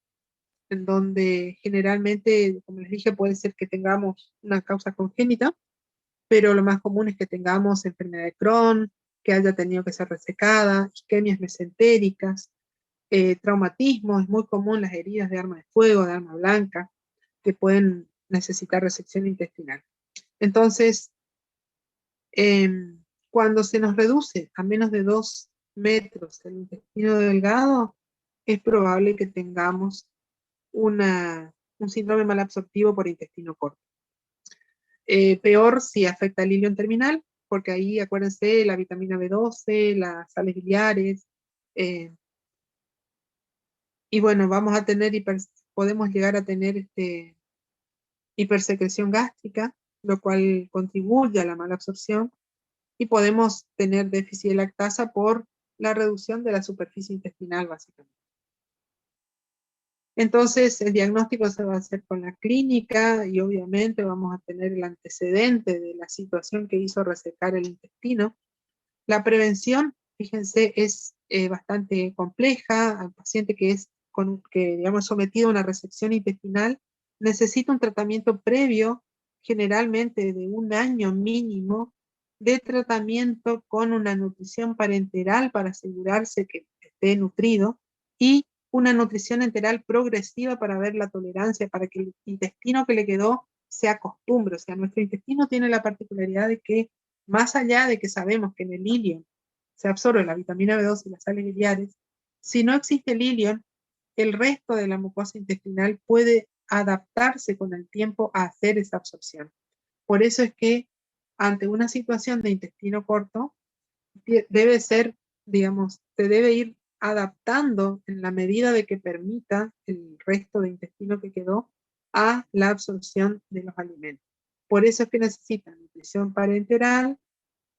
en donde generalmente, como les dije, puede ser que tengamos una causa congénita, pero lo más común es que tengamos enfermedad de Crohn, que haya tenido que ser resecada, isquemias mesentéricas, traumatismo, es muy común las heridas de arma de fuego, de arma blanca, que pueden necesitar resección intestinal. Entonces, cuando se nos reduce a menos de 2 metros el intestino delgado, es probable que tengamos un síndrome malabsortivo por intestino corto. Peor si afecta el ilion terminal, porque ahí acuérdense la vitamina B12, las sales biliares, y bueno, vamos a tener podemos llegar a tener hipersecreción gástrica, lo cual contribuye a la mala absorción, y podemos tener déficit de lactasa por la reducción de la superficie intestinal, básicamente. Entonces, el diagnóstico se va a hacer con la clínica y obviamente vamos a tener el antecedente de la situación que hizo resecar el intestino. La prevención, fíjense, es bastante compleja. Al paciente que es digamos, sometido a una resección intestinal necesita un tratamiento previo, generalmente de 1 año mínimo, de tratamiento con una nutrición parenteral para asegurarse que esté nutrido y una nutrición enteral progresiva para ver la tolerancia, para que el intestino que le quedó se acostumbre. O sea, nuestro intestino tiene la particularidad de que, más allá de que sabemos que en el ilion se absorbe la vitamina B12 y las sales biliares, si no existe el ilion, el resto de la mucosa intestinal puede adaptarse con el tiempo a hacer esa absorción. Por eso es que ante una situación de intestino corto, debe ser, digamos, se debe ir adaptando en la medida de que permita el resto de intestino que quedó a la absorción de los alimentos. Por eso es que necesita nutrición parenteral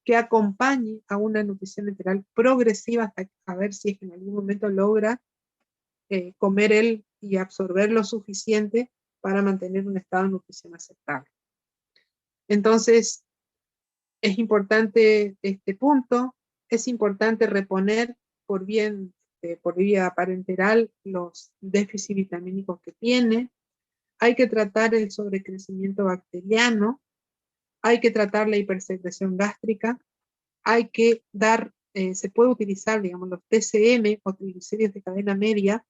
que acompañe a una nutrición enteral progresiva hasta a ver si es que en algún momento logra comer él y absorber lo suficiente para mantener un estado de nutrición aceptable. Entonces, es importante este punto, es importante reponer por vía parenteral los déficits vitamínicos que tiene, hay que tratar el sobrecrecimiento bacteriano, hay que tratar la hipersecreción gástrica, hay que se puede utilizar, digamos, los TCM o triglicéridos de cadena media,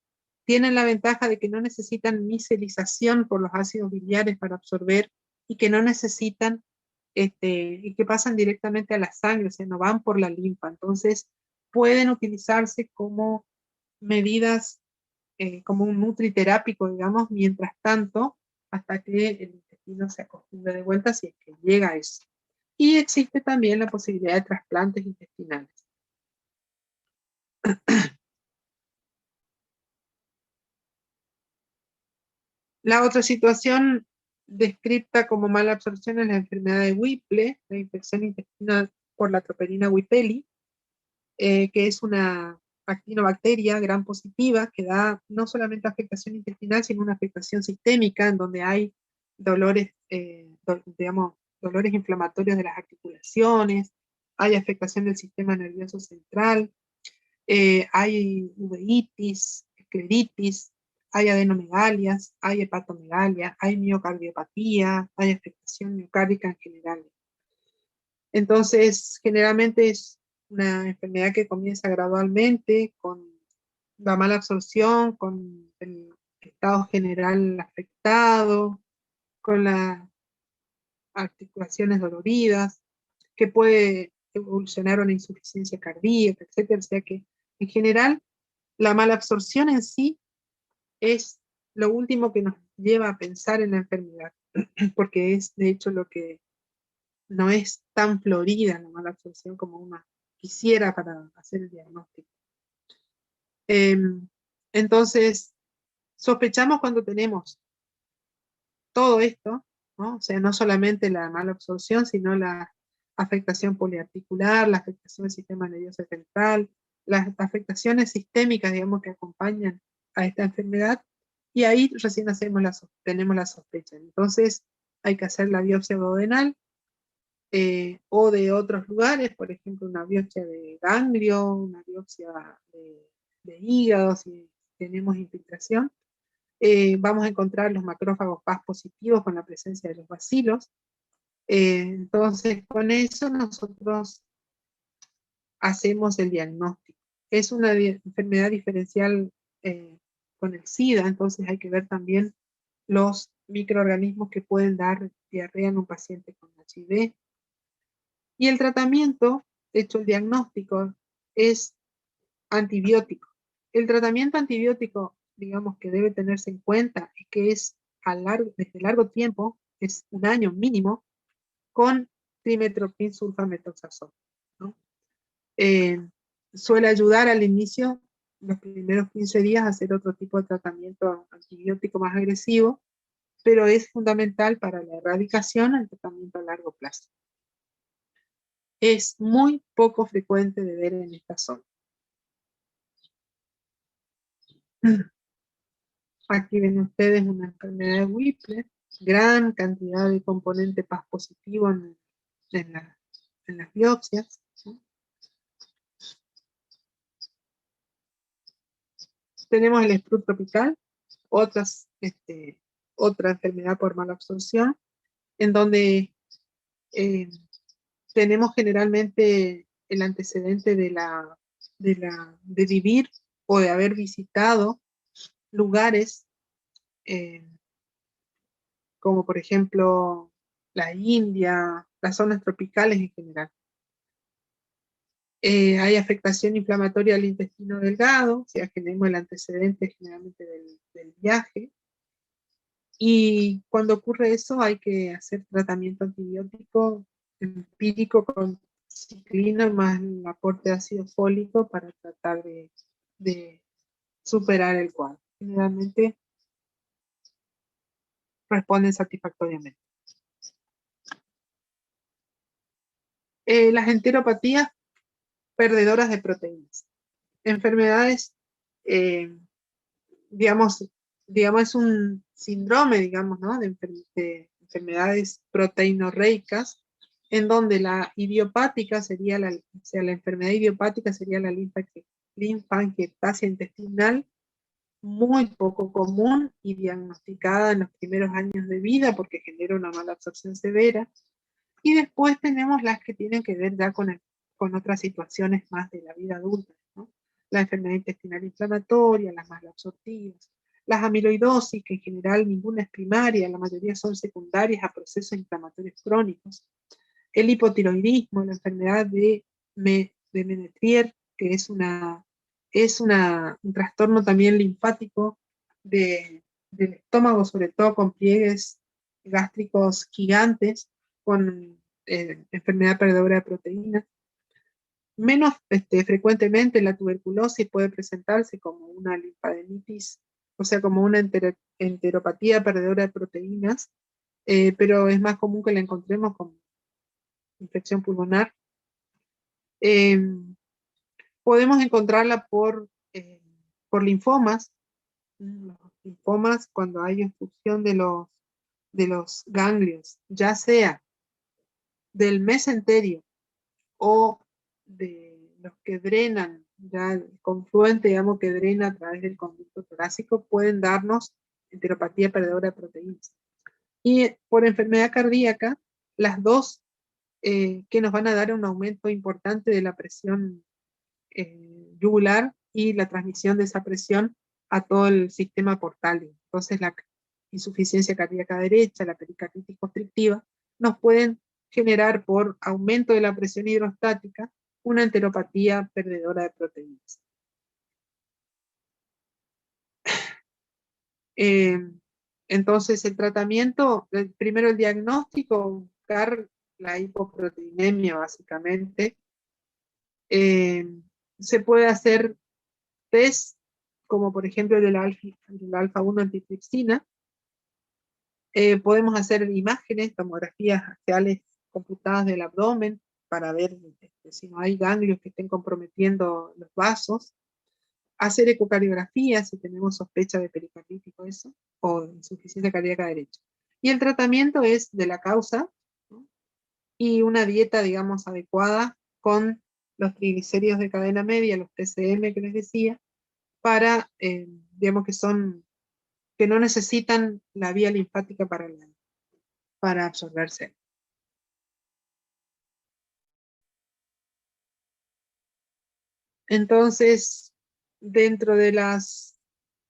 tienen la ventaja de que no necesitan micelización por los ácidos biliares para absorber y que no necesitan, y que pasan directamente a la sangre, o sea, no van por la linfa. Entonces, pueden utilizarse como medidas, como un nutriterápico, digamos, mientras tanto, hasta que el intestino se acostumbre de vuelta, si es que llega a eso. Y existe también la posibilidad de trasplantes intestinales. La otra situación descrita como mala absorción es la enfermedad de Whipple, la infección intestinal por la troponina Whippeli, que es una actinobacteria gram positiva que da no solamente afectación intestinal, sino una afectación sistémica en donde hay dolores, digamos, dolores inflamatorios de las articulaciones, hay afectación del sistema nervioso central, hay uveitis, escleritis, hay adenomegalias, hay hepatomegalia, hay miocardiopatía, hay afectación miocárdica en general. Entonces, generalmente es una enfermedad que comienza gradualmente con la mala absorción, con el estado general afectado, con las articulaciones doloridas, que puede evolucionar a una insuficiencia cardíaca, etcétera. O sea que, en general, la mala absorción en sí es lo último que nos lleva a pensar en la enfermedad, porque es de hecho lo que no es tan florida la mala absorción como uno quisiera para hacer el diagnóstico. Entonces, sospechamos cuando tenemos todo esto, ¿no? O sea, no solamente la mala absorción, sino la afectación poliarticular, la afectación del sistema nervioso central, las afectaciones sistémicas, digamos, que acompañan a esta enfermedad, y ahí recién tenemos la sospecha. Entonces, hay que hacer la biopsia duodenal, o de otros lugares, por ejemplo, una biopsia de ganglio, una biopsia de hígado, si tenemos infiltración. Vamos a encontrar los macrófagos Paz positivos con la presencia de los bacilos. Entonces, con eso nosotros hacemos el diagnóstico. Es una enfermedad diferencial con el SIDA, entonces hay que ver también los microorganismos que pueden dar diarrea en un paciente con HIV. Y el tratamiento, de hecho el diagnóstico, es antibiótico. El tratamiento antibiótico, digamos, que debe tenerse en cuenta es que es desde largo tiempo, es un año mínimo, con trimethoprim sulfamethoxazol, ¿no? Suele ayudar al inicio, los primeros 15 días, a hacer otro tipo de tratamiento antibiótico más agresivo, pero es fundamental para la erradicación el tratamiento a largo plazo. Es muy poco frecuente de ver en esta zona. Aquí ven ustedes una enfermedad de Whipple, gran cantidad de componente Paz positivo en las biopsias, ¿sí? Tenemos el sprut tropical, otra enfermedad por mala absorción, en donde tenemos generalmente el antecedente de vivir o de haber visitado lugares como por ejemplo la India, las zonas tropicales en general. Hay afectación inflamatoria al intestino delgado, o sea, tenemos el antecedente generalmente del viaje. Y cuando ocurre eso hay que hacer tratamiento antibiótico empírico con ciclina más el aporte de ácido fólico para tratar de superar el cuadro. Generalmente responden satisfactoriamente. Las enteropatías perdedoras de proteínas. Enfermedades, digamos, es un síndrome, digamos, ¿no? de enfermedades proteinorreicas, en donde la idiopática sería la enfermedad idiopática sería la linfangiectasia intestinal, muy poco común y diagnosticada en los primeros años de vida porque genera una mala absorción severa. Y después tenemos las que tienen que ver ya con otras situaciones más de la vida adulta, ¿no? La enfermedad intestinal inflamatoria, las malabsortivas, Las amiloidosis, que en general ninguna es primaria, la mayoría son secundarias a procesos inflamatorios crónicos. El hipotiroidismo, la enfermedad de Menetrier, que es un trastorno también linfático del estómago, sobre todo con pliegues gástricos gigantes, con enfermedad perdedora de proteínas. Menos frecuentemente la tuberculosis puede presentarse como una linfadenitis, o sea, como una enteropatía perdedora de proteínas, pero es más común que la encontremos como infección pulmonar. Podemos encontrarla por linfomas. Los linfomas, cuando hay obstrucción de los ganglios, ya sea del mesenterio o de los que drenan, ya el confluente, digamos, que drena a través del conducto torácico, pueden darnos enteropatía perdedora de proteínas. Y por enfermedad cardíaca, las dos que nos van a dar un aumento importante de la presión yugular y la transmisión de esa presión a todo el sistema portal. Entonces la insuficiencia cardíaca derecha, la pericarditis constrictiva, nos pueden generar por aumento de la presión hidrostática una enteropatía perdedora de proteínas. Entonces el tratamiento, primero el diagnóstico, buscar la hipoproteinemia básicamente. Se puede hacer test como por ejemplo el alfa-1 antitripsina. Podemos hacer imágenes, tomografías axiales computadas del abdomen para ver si no hay ganglios que estén comprometiendo los vasos. Hacer ecocardiografía si tenemos sospecha de pericarditis o eso, o insuficiencia cardíaca derecha. Y el tratamiento es de la causa, ¿no? Y una dieta, digamos, adecuada con los triglicéridos de cadena media, los TCM que les decía, para, digamos, que no necesitan la vía linfática para absorberse. Entonces, dentro de las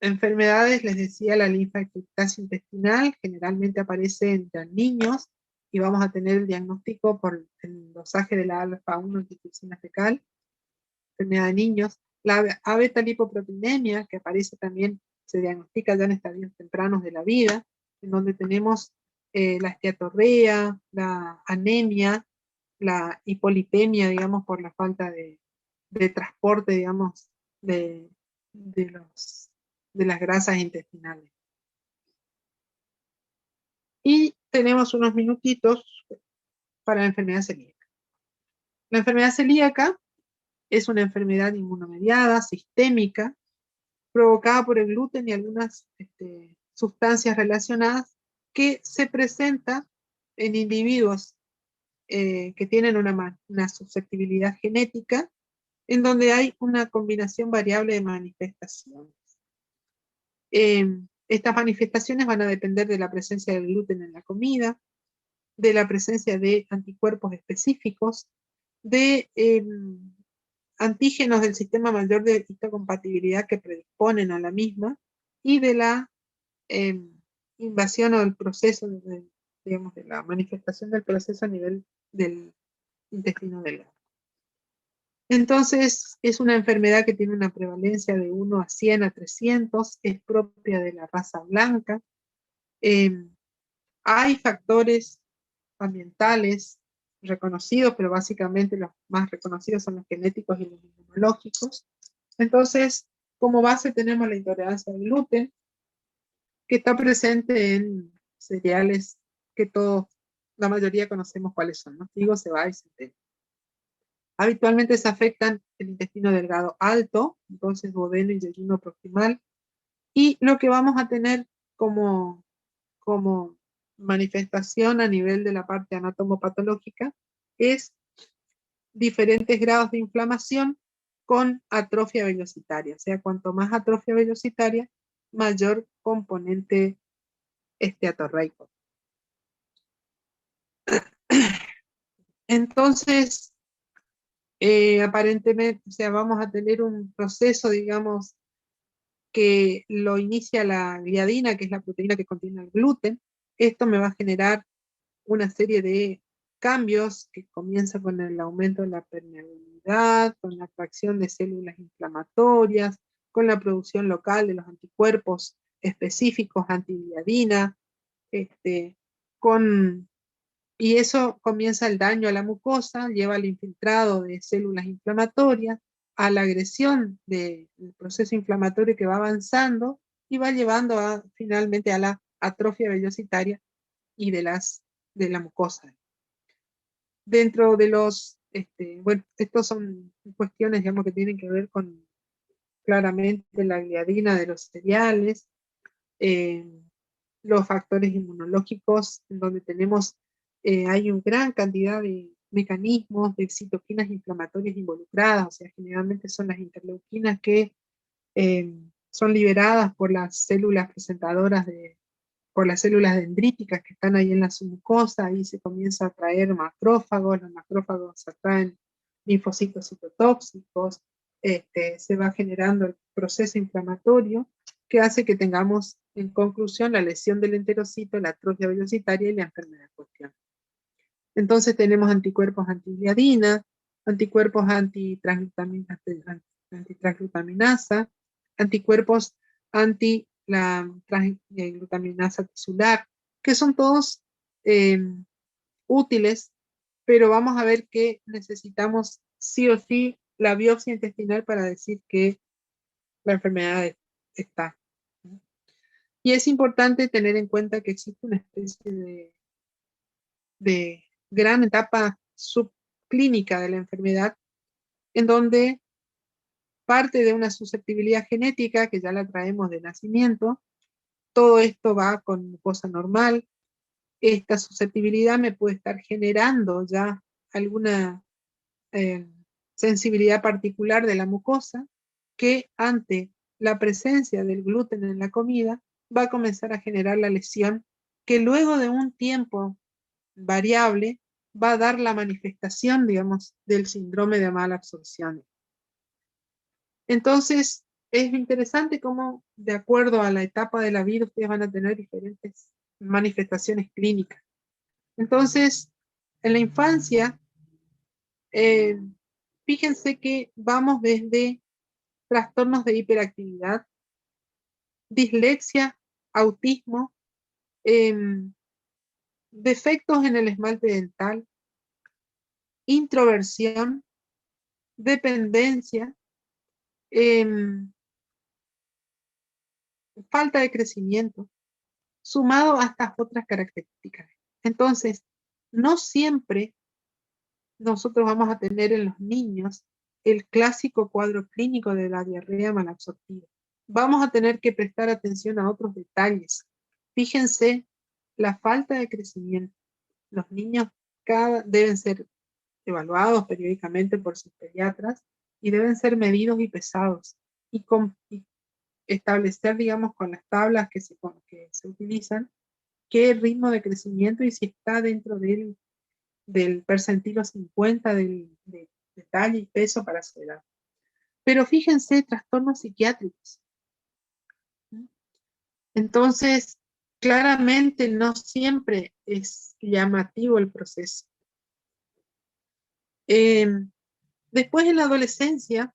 enfermedades, les decía, la linfaectasia intestinal generalmente aparece entre niños y vamos a tener el diagnóstico por el dosaje de la alfa-1 antitripsina fecal, enfermedad de niños. La abeta-lipoproteinemia, que aparece también, se diagnostica ya en estadios tempranos de la vida, en donde tenemos la esteatorrea, la anemia, la hipolipemia, digamos, por la falta de transporte, digamos, de las grasas intestinales. Y tenemos unos minutitos para la enfermedad celíaca. La enfermedad celíaca es una enfermedad inmunomediada, sistémica, provocada por el gluten y algunas sustancias relacionadas, que se presenta en individuos que tienen una susceptibilidad genética, en donde hay una combinación variable de manifestaciones. Estas manifestaciones van a depender de la presencia del gluten en la comida, de la presencia de anticuerpos específicos, de antígenos del sistema mayor de histocompatibilidad que predisponen a la misma, y de la invasión o del proceso, digamos, de la manifestación del proceso a nivel del intestino delgado. Entonces, es una enfermedad que tiene una prevalencia de 1 a 100 a 300, es propia de la raza blanca. Hay factores ambientales reconocidos, pero básicamente los más reconocidos son los genéticos y los inmunológicos. Entonces, como base tenemos la intolerancia al gluten, que está presente en cereales que todos, la mayoría conocemos cuáles son, ¿no? Trigo, cebada y centeno. Habitualmente se afectan el intestino delgado alto, entonces duodeno y yeyuno proximal, y lo que vamos a tener como manifestación a nivel de la parte anatomopatológica es diferentes grados de inflamación con atrofia velocitaria. O sea, cuanto más atrofia velocitaria, mayor componente esteatorreico. Entonces, aparentemente, o sea, vamos a tener un proceso, digamos, que lo inicia la gliadina, que es la proteína que contiene el gluten. Esto me va a generar una serie de cambios que comienza con el aumento de la permeabilidad, con la atracción de células inflamatorias, con la producción local de los anticuerpos específicos antigliadina, y eso comienza el daño a la mucosa, lleva al infiltrado de células inflamatorias, a la agresión del proceso inflamatorio que va avanzando y va llevando finalmente a la atrofia vellositaria y de la mucosa. Dentro de los, bueno, estos son cuestiones, digamos, que tienen que ver con claramente la gliadina de los cereales, los factores inmunológicos, en donde tenemos, hay una gran cantidad de mecanismos de citoquinas inflamatorias involucradas, o sea, generalmente son las interleuquinas que son liberadas por las células presentadoras por las células dendríticas que están ahí en la submucosa. Ahí se comienza a atraer macrófagos, los macrófagos atraen linfocitos citotóxicos, se va generando el proceso inflamatorio que hace que tengamos en conclusión la lesión del enterocito, la atrofia vellositaria y la enfermedad en cuestión. Entonces tenemos anticuerpos antigliadina, anticuerpos antitransglutaminasa, anticuerpos anti la transglutaminasa tisular, que son todos útiles, pero vamos a ver que necesitamos sí o sí la biopsia intestinal para decir que la enfermedad está. Y es importante tener en cuenta que existe una especie de gran etapa subclínica de la enfermedad, en donde parte de una susceptibilidad genética, que ya la traemos de nacimiento, todo esto va con mucosa normal. Esta susceptibilidad me puede estar generando ya alguna sensibilidad particular de la mucosa, que ante la presencia del gluten en la comida va a comenzar a generar la lesión, que luego de un tiempo variable va a dar la manifestación, digamos, del síndrome de mala absorción. Entonces, es interesante cómo, de acuerdo a la etapa de la vida, ustedes van a tener diferentes manifestaciones clínicas. Entonces, en la infancia, fíjense que vamos desde trastornos de hiperactividad, dislexia, autismo, defectos en el esmalte dental, introversión, dependencia, falta de crecimiento, sumado a estas otras características. Entonces, no siempre nosotros vamos a tener en los niños el clásico cuadro clínico de la diarrea malabsortiva. Vamos a tener que prestar atención a otros detalles. Fíjense la falta de crecimiento. Los niños deben ser evaluados periódicamente por sus pediatras y deben ser medidos y pesados y establecer, digamos, con las tablas que se utilizan, qué ritmo de crecimiento y si está dentro del percentilo 50 de talla y peso para su edad. Pero fíjense, trastornos psiquiátricos. Entonces, claramente no siempre es llamativo el proceso. Después en la adolescencia,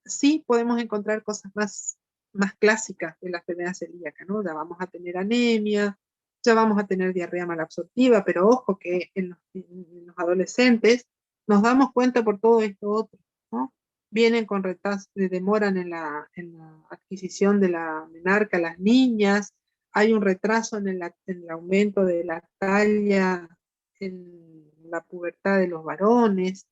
sí podemos encontrar cosas más clásicas de la enfermedad celíaca, ¿no? Ya vamos a tener anemia, ya vamos a tener diarrea malabsortiva, pero ojo que en los adolescentes nos damos cuenta por todo esto otro, ¿no? Vienen con retrasos, demoran en la adquisición de la menarca las niñas, hay un retraso en el aumento de la talla en la pubertad de los varones,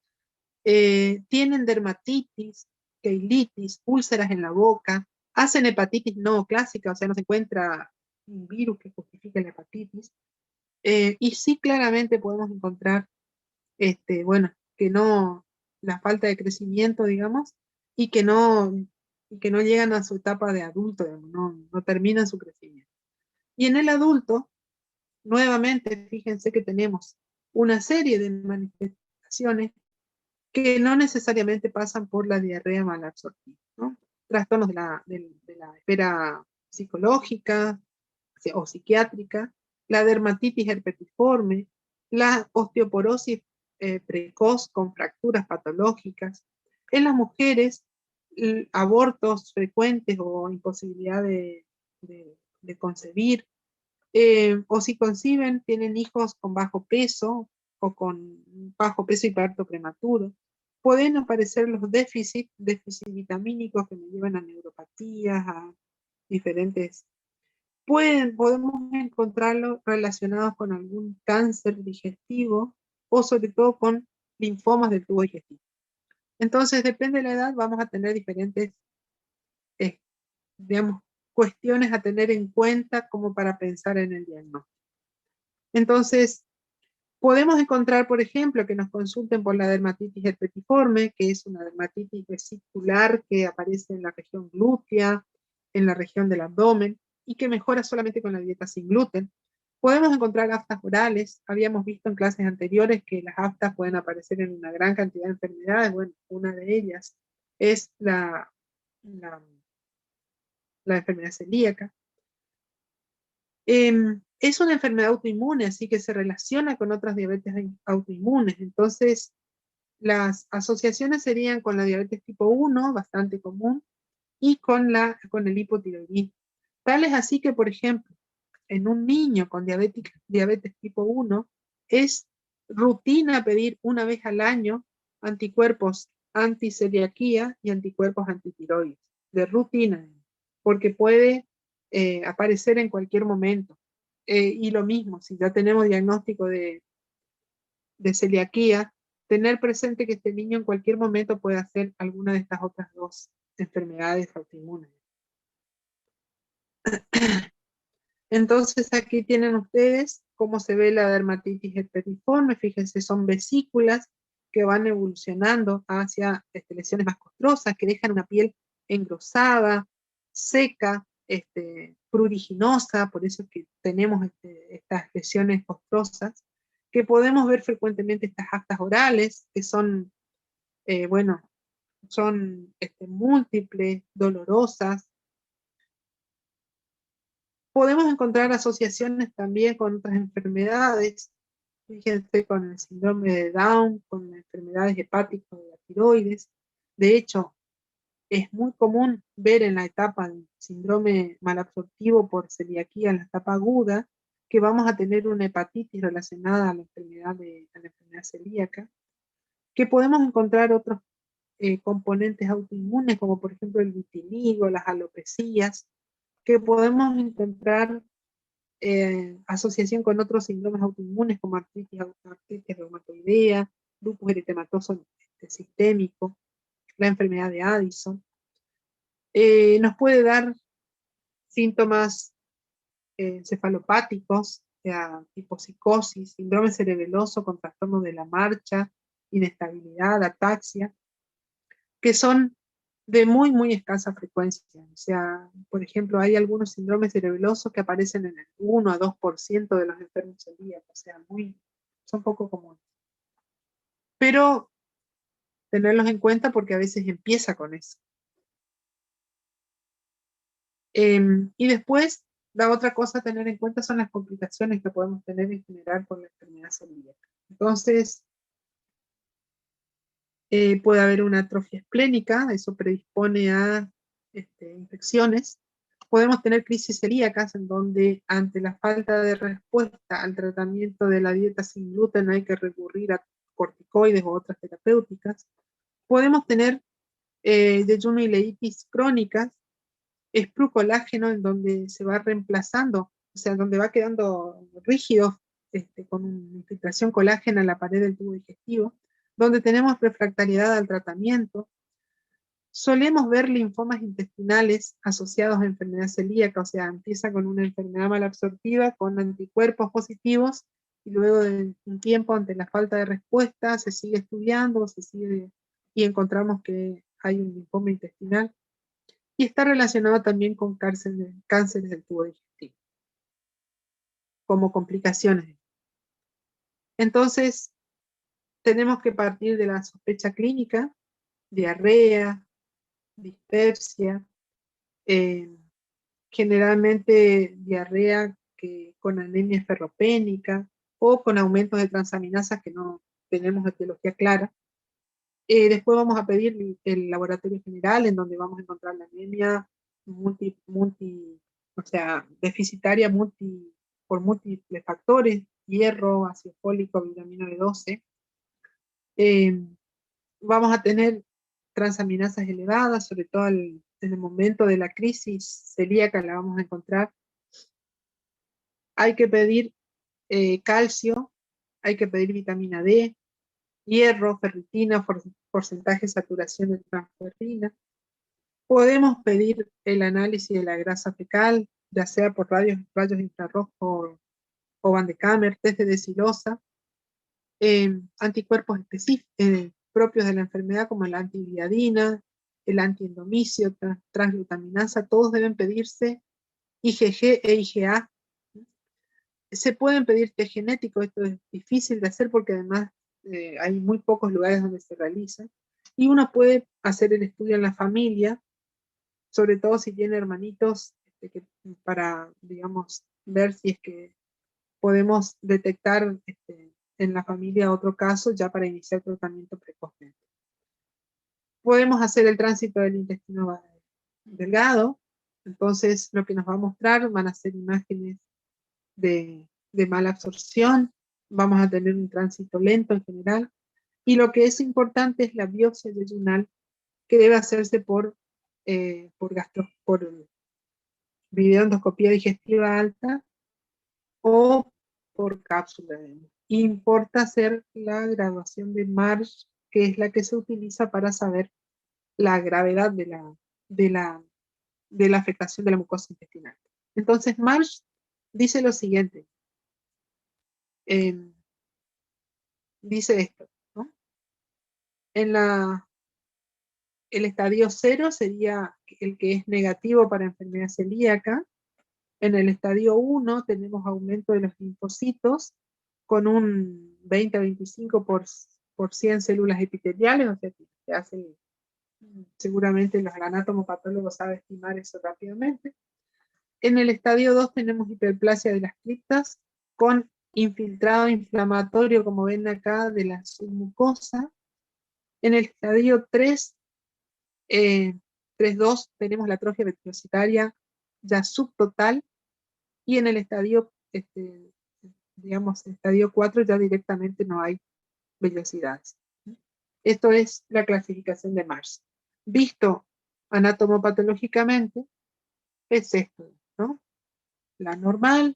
tienen dermatitis, queilitis, úlceras en la boca, hacen hepatitis no clásica, o sea, no se encuentra un virus que justifique la hepatitis, y sí claramente podemos encontrar, bueno, que no, la falta de crecimiento, digamos, y que no llegan a su etapa de adulto, digamos, no terminan su crecimiento. Y en el adulto, nuevamente, fíjense que tenemos una serie de manifestaciones que no necesariamente pasan por la diarrea malabsortiva, ¿no? Trastornos de la esfera psicológica o psiquiátrica, la dermatitis herpetiforme, la osteoporosis precoz con fracturas patológicas. En las mujeres, abortos frecuentes o imposibilidad de concebir, o si conciben, tienen hijos con bajo peso o con bajo peso y parto prematuro. Pueden aparecer los déficits vitamínicos que me llevan a neuropatías, a diferentes. Podemos encontrarlos relacionados con algún cáncer digestivo o sobre todo con linfomas del tubo digestivo. Entonces, depende de la edad, vamos a tener diferentes, digamos, cuestiones a tener en cuenta como para pensar en el diagnóstico. Entonces, podemos encontrar, por ejemplo, que nos consulten por la dermatitis herpetiforme, que es una dermatitis vesicular que aparece en la región glútea, en la región del abdomen, y que mejora solamente con la dieta sin gluten. Podemos encontrar aftas orales. Habíamos visto en clases anteriores que las aftas pueden aparecer en una gran cantidad de enfermedades. Bueno, una de ellas es la enfermedad celíaca. Es una enfermedad autoinmune, así que se relaciona con otras diabetes autoinmunes. Entonces, las asociaciones serían con la diabetes tipo 1, bastante común, y con el hipotiroidismo. Tal es así que, por ejemplo, en un niño con diabetes tipo 1, es rutina pedir una vez al año anticuerpos anticeliaquía y anticuerpos antitiroides, de rutina, porque puede aparecer en cualquier momento. Y lo mismo, si ya tenemos diagnóstico de celiaquía, tener presente que este niño en cualquier momento puede hacer alguna de estas otras dos enfermedades autoinmunes. Entonces aquí tienen ustedes cómo se ve la dermatitis herpetiforme. Fíjense, son vesículas que van evolucionando hacia lesiones más costrosas, que dejan una piel engrosada, seca, pruriginosa, por eso es que tenemos estas lesiones costrosas, que podemos ver frecuentemente estas aftas orales, que son, son múltiples, dolorosas. Podemos encontrar asociaciones también con otras enfermedades, fíjense, con el síndrome de Down, con enfermedades hepáticas de la tiroides. De hecho, es muy común ver en la etapa del síndrome malabsortivo por celiaquía, en la etapa aguda, que vamos a tener una hepatitis relacionada a la enfermedad celíaca, que podemos encontrar otros componentes autoinmunes, como por ejemplo el vitiligo, las alopecias, que podemos encontrar asociación con otros síndromes autoinmunes como artritis reumatoidea, lupus eritematoso sistémico, la enfermedad de Addison. Nos puede dar síntomas cefalopáticos, tipo psicosis, síndrome cerebeloso con trastorno de la marcha, inestabilidad, ataxia, que son de muy, muy escasa frecuencia. O sea, por ejemplo, hay algunos síndromes cerebelosos que aparecen en el 1 a 2% de los enfermos celíacos, o sea, son poco comunes. Pero tenerlos en cuenta porque a veces empieza con eso. Y después, la otra cosa a tener en cuenta son las complicaciones que podemos tener en general con la enfermedad celíaca. Entonces, puede haber una atrofia esplénica, eso predispone a infecciones. Podemos tener crisis celíacas en donde ante la falta de respuesta al tratamiento de la dieta sin gluten hay que recurrir a corticoides u otras terapéuticas. Podemos tener yeyuno-ileitis crónicas, esprucolágeno, en donde se va reemplazando, o sea, donde va quedando rígido con una infiltración colágena en la pared del tubo digestivo, donde tenemos refractariedad al tratamiento. Solemos ver linfomas intestinales asociados a enfermedad celíaca, o sea, empieza con una enfermedad malabsortiva, con anticuerpos positivos, y luego de un tiempo, ante la falta de respuesta, se sigue estudiando, y encontramos que hay un linfoma intestinal, y está relacionado también con cánceres del tubo digestivo, como complicaciones. Entonces, tenemos que partir de la sospecha clínica, diarrea, dispepsia, generalmente diarrea con anemia ferropénica o con aumentos de transaminasas que no tenemos etiología clara. Después vamos a pedir el laboratorio general, en donde vamos a encontrar la anemia o sea, deficitaria por múltiples factores: hierro, ácido fólico, vitamina B12. Vamos a tener transaminasas elevadas, sobre todo en el momento de la crisis celíaca la vamos a encontrar. Hay que pedir calcio, hay que pedir vitamina D, hierro, ferritina, porcentaje de saturación de transferrina. Podemos pedir el análisis de la grasa fecal, ya sea por rayos infrarrojos o Van de Kamer, test de desilosa, anticuerpos específicos propios de la enfermedad, como la antigliadina, el antiendomicio, transglutaminasa. Todos deben pedirse IgG e IgA. Se pueden pedir test genético. Esto es difícil de hacer porque además hay muy pocos lugares donde se realiza, y uno puede hacer el estudio en la familia, sobre todo si tiene hermanitos, para, digamos, ver si es que podemos detectar en la familia otro caso, ya para iniciar tratamiento precozmente. Podemos hacer el tránsito del intestino delgado. Entonces lo que nos va a mostrar van a ser imágenes de mala absorción. Vamos a tener un tránsito lento en general, y lo que es importante es la biopsia yeyunal, que debe hacerse por videoendoscopía digestiva alta o por cápsula. Importa hacer la graduación de Marsh, que es la que se utiliza para saber la gravedad de la afectación de la mucosa intestinal. Entonces Marsh dice lo siguiente, dice esto, ¿no? El estadio 0 sería el que es negativo para enfermedad celíaca. En el estadio 1 tenemos aumento de los linfocitos con un 20 a 25 por 100 células epiteliales, o sea que se hace, seguramente los anatomopatólogos saben estimar eso rápidamente. En el estadio 2 tenemos hiperplasia de las criptas con infiltrado inflamatorio, como ven acá, de la submucosa. En el estadio 3, 3.2, tenemos la atrofia velocitaria ya subtotal, y en el estadio, digamos, el estadio 4 ya directamente no hay vellosidades. Esto es la clasificación de Marsh. Visto anatomopatológicamente, es esto, ¿no? La normal,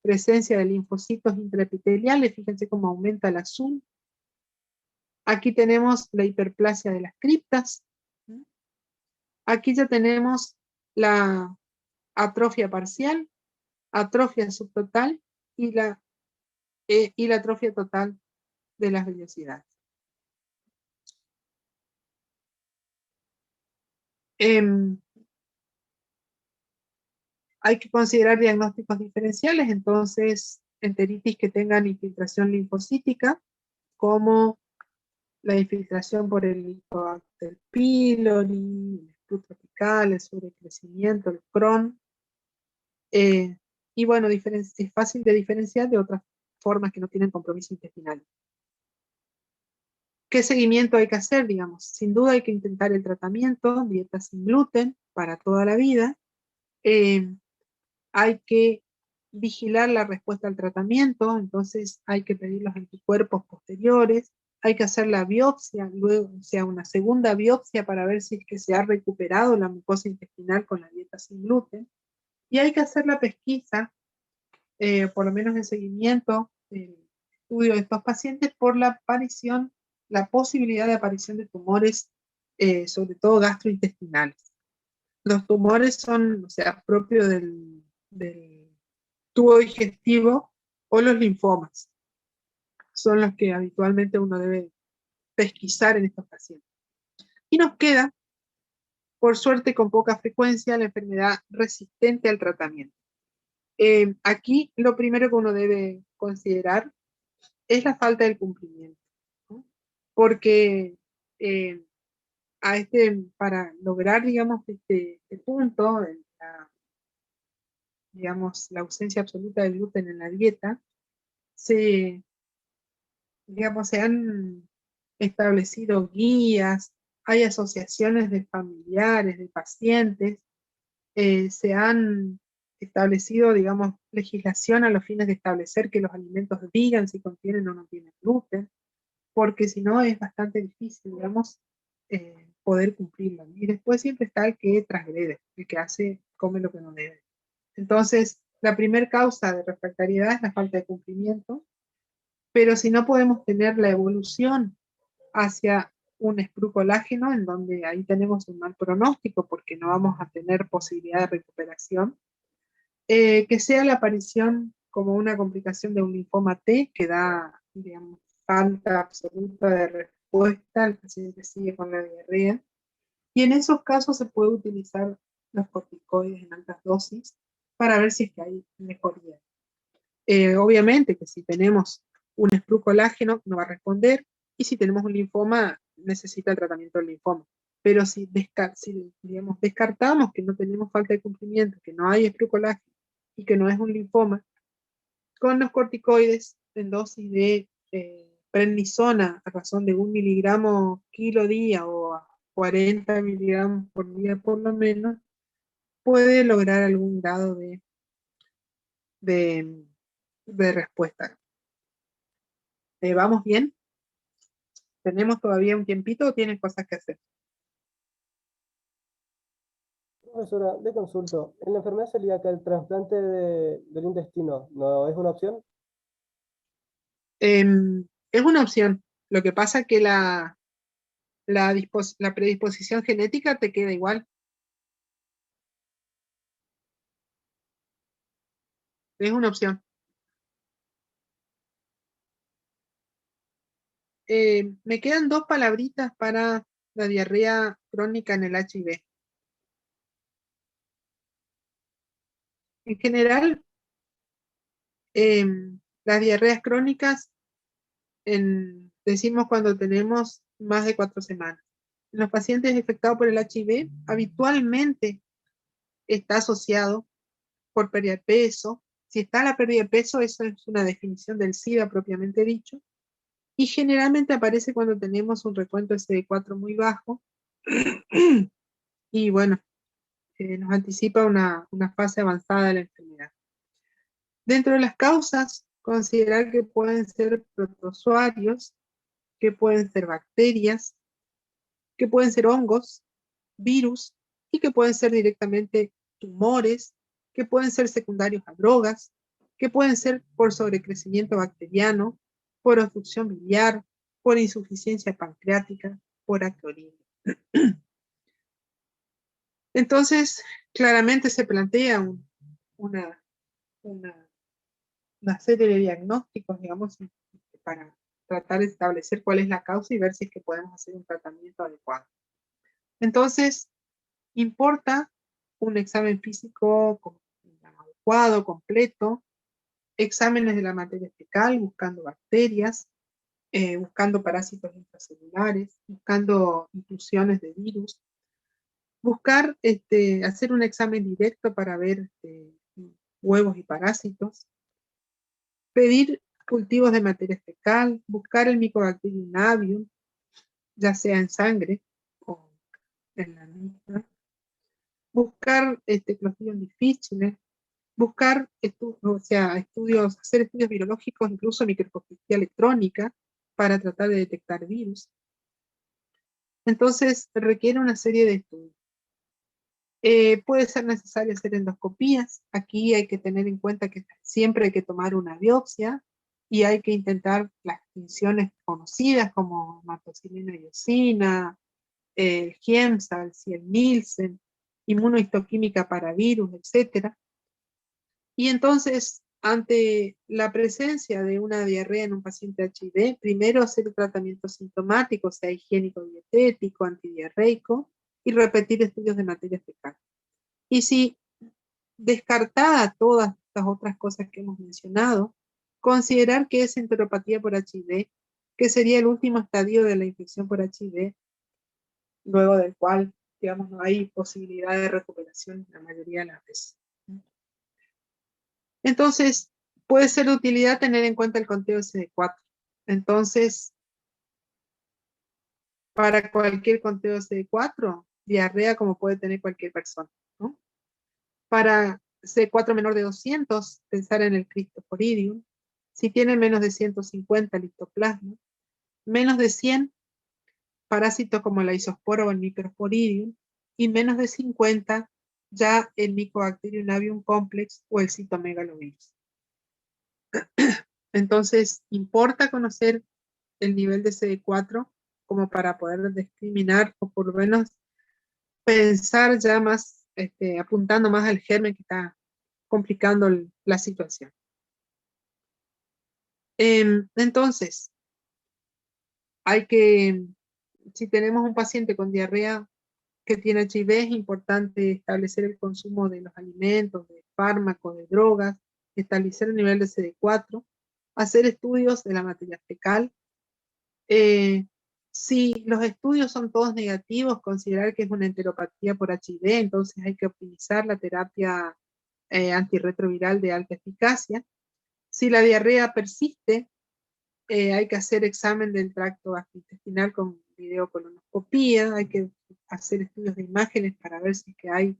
presencia de linfocitos intraepiteliales, fíjense cómo aumenta el azul. Aquí tenemos la hiperplasia de las criptas. Aquí ya tenemos la atrofia parcial, atrofia subtotal y la atrofia total de las vellosidades. Hay que considerar diagnósticos diferenciales, entonces enteritis que tengan infiltración linfocítica, como la infiltración por el Helicobacter pylori, el flu tropical, el sobrecrecimiento, el Crohn. Y bueno, es fácil de diferenciar de otras formas que no tienen compromiso intestinal. ¿Qué seguimiento hay que hacer? Digamos, sin duda hay que intentar el tratamiento, dieta sin gluten para toda la vida. Hay que vigilar la respuesta al tratamiento, entonces hay que pedir los anticuerpos posteriores, hay que hacer la biopsia, luego, o sea, una segunda biopsia para ver si es que se ha recuperado la mucosa intestinal con la dieta sin gluten, y hay que hacer la pesquisa, por lo menos en seguimiento, el estudio de estos pacientes por la posibilidad de aparición de tumores, sobre todo gastrointestinales. Los tumores son, o sea, propios del tubo digestivo, o los linfomas. Son los que habitualmente uno debe pesquisar en estos pacientes. Y nos queda, por suerte con poca frecuencia, la enfermedad resistente al tratamiento. Aquí lo primero que uno debe considerar es la falta del cumplimiento, ¿no? Porque para lograr, digamos, este punto, digamos, la ausencia absoluta de gluten en la dieta, digamos, se han establecido guías, hay asociaciones de familiares, de pacientes, se han establecido, digamos, legislación a los fines de establecer que los alimentos digan si contienen o no tienen gluten, porque si no es bastante difícil, digamos, poder cumplirlo. Y después siempre está el que transgrede, el que come lo que no debe. Entonces, la primera causa de refractariedad es la falta de cumplimiento, pero si no podemos tener la evolución hacia un esprucolágeno, en donde ahí tenemos un mal pronóstico porque no vamos a tener posibilidad de recuperación, que sea la aparición como una complicación de un linfoma T que da, digamos, falta absoluta de respuesta, el paciente sigue con la diarrea, y en esos casos se puede utilizar los corticoides en altas dosis para ver si es que hay mejoría. Obviamente que si tenemos un esprucolágeno no va a responder, y si tenemos un linfoma necesita el tratamiento del linfoma. Pero si digamos, descartamos que no tenemos falta de cumplimiento, que no hay esprucolágeno y que no es un linfoma, con los corticoides en dosis de prednisona a razón de 1 miligramo kilo día o a 40 miligramos por día por lo menos, puede lograr algún grado de respuesta. ¿Vamos bien? ¿Tenemos todavía un tiempito o tienen cosas que hacer? Profesora, de consulto, en la enfermedad celíaca, ¿el trasplante del intestino no es una opción? Es una opción. Lo que pasa es que la predisposición genética te queda igual. Es una opción. Me quedan 2 palabritas para la diarrea crónica en el HIV. En general, las diarreas crónicas decimos cuando tenemos más de 4 semanas. En los pacientes infectados por el HIV, habitualmente está asociado por pérdida de peso. Si está la pérdida de peso, eso es una definición del SIDA propiamente dicho. Y generalmente aparece cuando tenemos un recuento CD4 muy bajo. Y bueno, nos anticipa una fase avanzada de la enfermedad. Dentro de las causas, considerar que pueden ser protozoarios, que pueden ser bacterias, que pueden ser hongos, virus, y que pueden ser directamente tumores, que pueden ser secundarios a drogas, que pueden ser por sobrecrecimiento bacteriano, por obstrucción biliar, por insuficiencia pancreática, por acrorimia. Entonces, claramente se plantea una serie de diagnósticos, digamos, para tratar de establecer cuál es la causa y ver si es que podemos hacer un tratamiento adecuado. Entonces, importa un examen físico adecuado, completo, exámenes de la materia fecal, buscando bacterias, buscando parásitos intracelulares, buscando inclusiones de virus, buscar hacer un examen directo para ver huevos y parásitos, pedir cultivos de materia fecal, buscar el Mycobacterium avium, ya sea en sangre o en la misma, buscar Clostridium difficile, buscar hacer estudios virológicos, incluso microscopía electrónica, para tratar de detectar virus. Entonces requiere una serie de estudios. Puede ser necesario hacer endoscopías. Aquí hay que tener en cuenta que siempre hay que tomar una biopsia y hay que intentar las tinciones conocidas como hematoxilina iosina, el Giemsa, el Ciel-Nielsen, inmunohistoquímica para virus, etc. Y entonces, ante la presencia de una diarrea en un paciente HIV, primero hacer el tratamiento sintomático, sea higiénico, dietético, antidiarreico, y repetir estudios de materia fecal. Y si descartada todas las otras cosas que hemos mencionado, considerar que es enteropatía por HIV, que sería el último estadio de la infección por HIV, luego del cual, digamos, no hay posibilidad de recuperación la mayoría de las veces. Entonces, puede ser de utilidad tener en cuenta el conteo CD4. Entonces, para cualquier conteo CD4, diarrea como puede tener cualquier persona, ¿no? Para CD4 menor de 200, pensar en el Cryptosporidium. Si tiene menos de 150, Listoplasma. Menos de 100, parásitos como la isospora o el Microsporidium. Y menos de 50, ya el Mycobacterium avium complex o el Cytomegalovirus. Entonces, importa conocer el nivel de CD4 como para poder discriminar o por lo menos pensar ya más, apuntando más al germen que está complicando la situación. Entonces, si tenemos un paciente con diarrea que tiene HIV, es importante establecer el consumo de los alimentos, de fármacos, de drogas, establecer el nivel de CD4, hacer estudios de la materia fecal. Si los estudios son todos negativos, considerar que es una enteropatía por HIV, entonces hay que optimizar la terapia antirretroviral de alta eficacia. Si la diarrea persiste, hay que hacer examen del tracto gastrointestinal con videocolonoscopía, hay que hacer estudios de imágenes para ver si es que hay,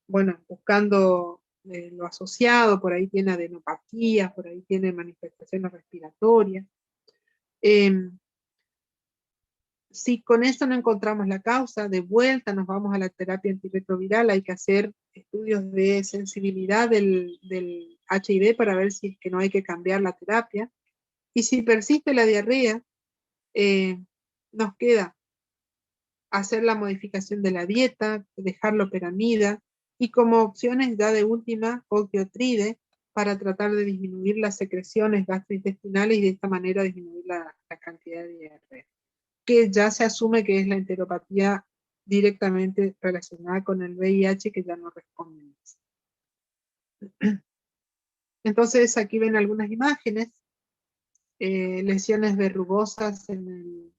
bueno, buscando lo asociado, por ahí tiene adenopatías, por ahí tiene manifestaciones respiratorias. Si con eso no encontramos la causa, de vuelta nos vamos a la terapia antirretroviral, hay que hacer estudios de sensibilidad del HIV para ver si es que no hay que cambiar la terapia. Y si persiste la diarrea, nos queda hacer la modificación de la dieta, dejar la peramida, y como opciones ya de última, octiotride, para tratar de disminuir las secreciones gastrointestinales y de esta manera disminuir la cantidad de diarrea, que ya se asume que es la enteropatía directamente relacionada con el VIH, que ya no responde más. Entonces aquí ven algunas imágenes, lesiones verrugosas en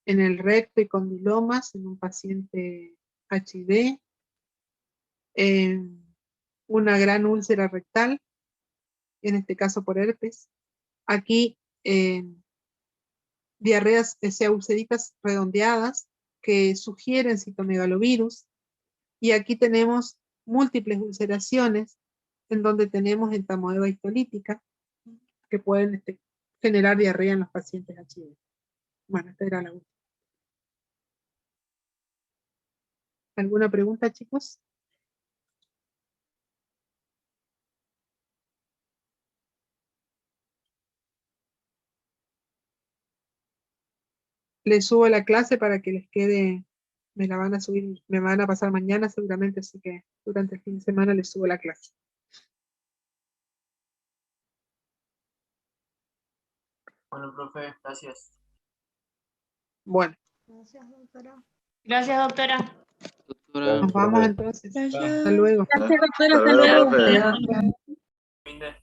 el recto y condilomas en un paciente HIV, una gran úlcera rectal, en este caso por herpes. Aquí diarreas, ulceritas redondeadas que sugieren citomegalovirus, y aquí tenemos múltiples ulceraciones en donde tenemos entamoeba histolítica que pueden generar diarrea en los pacientes HIV. Bueno, esta era la última. ¿Alguna pregunta, chicos? Les subo la clase para que les quede, me la van a subir, me van a pasar mañana seguramente, así que durante el fin de semana les subo la clase. Bueno, profe, gracias. Bueno. Gracias, doctora. Gracias, doctora. Nos vamos entonces. Hasta luego. Gracias, doctora. Hasta luego, profe. Adiós.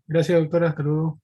Gracias, doctora. Hasta luego.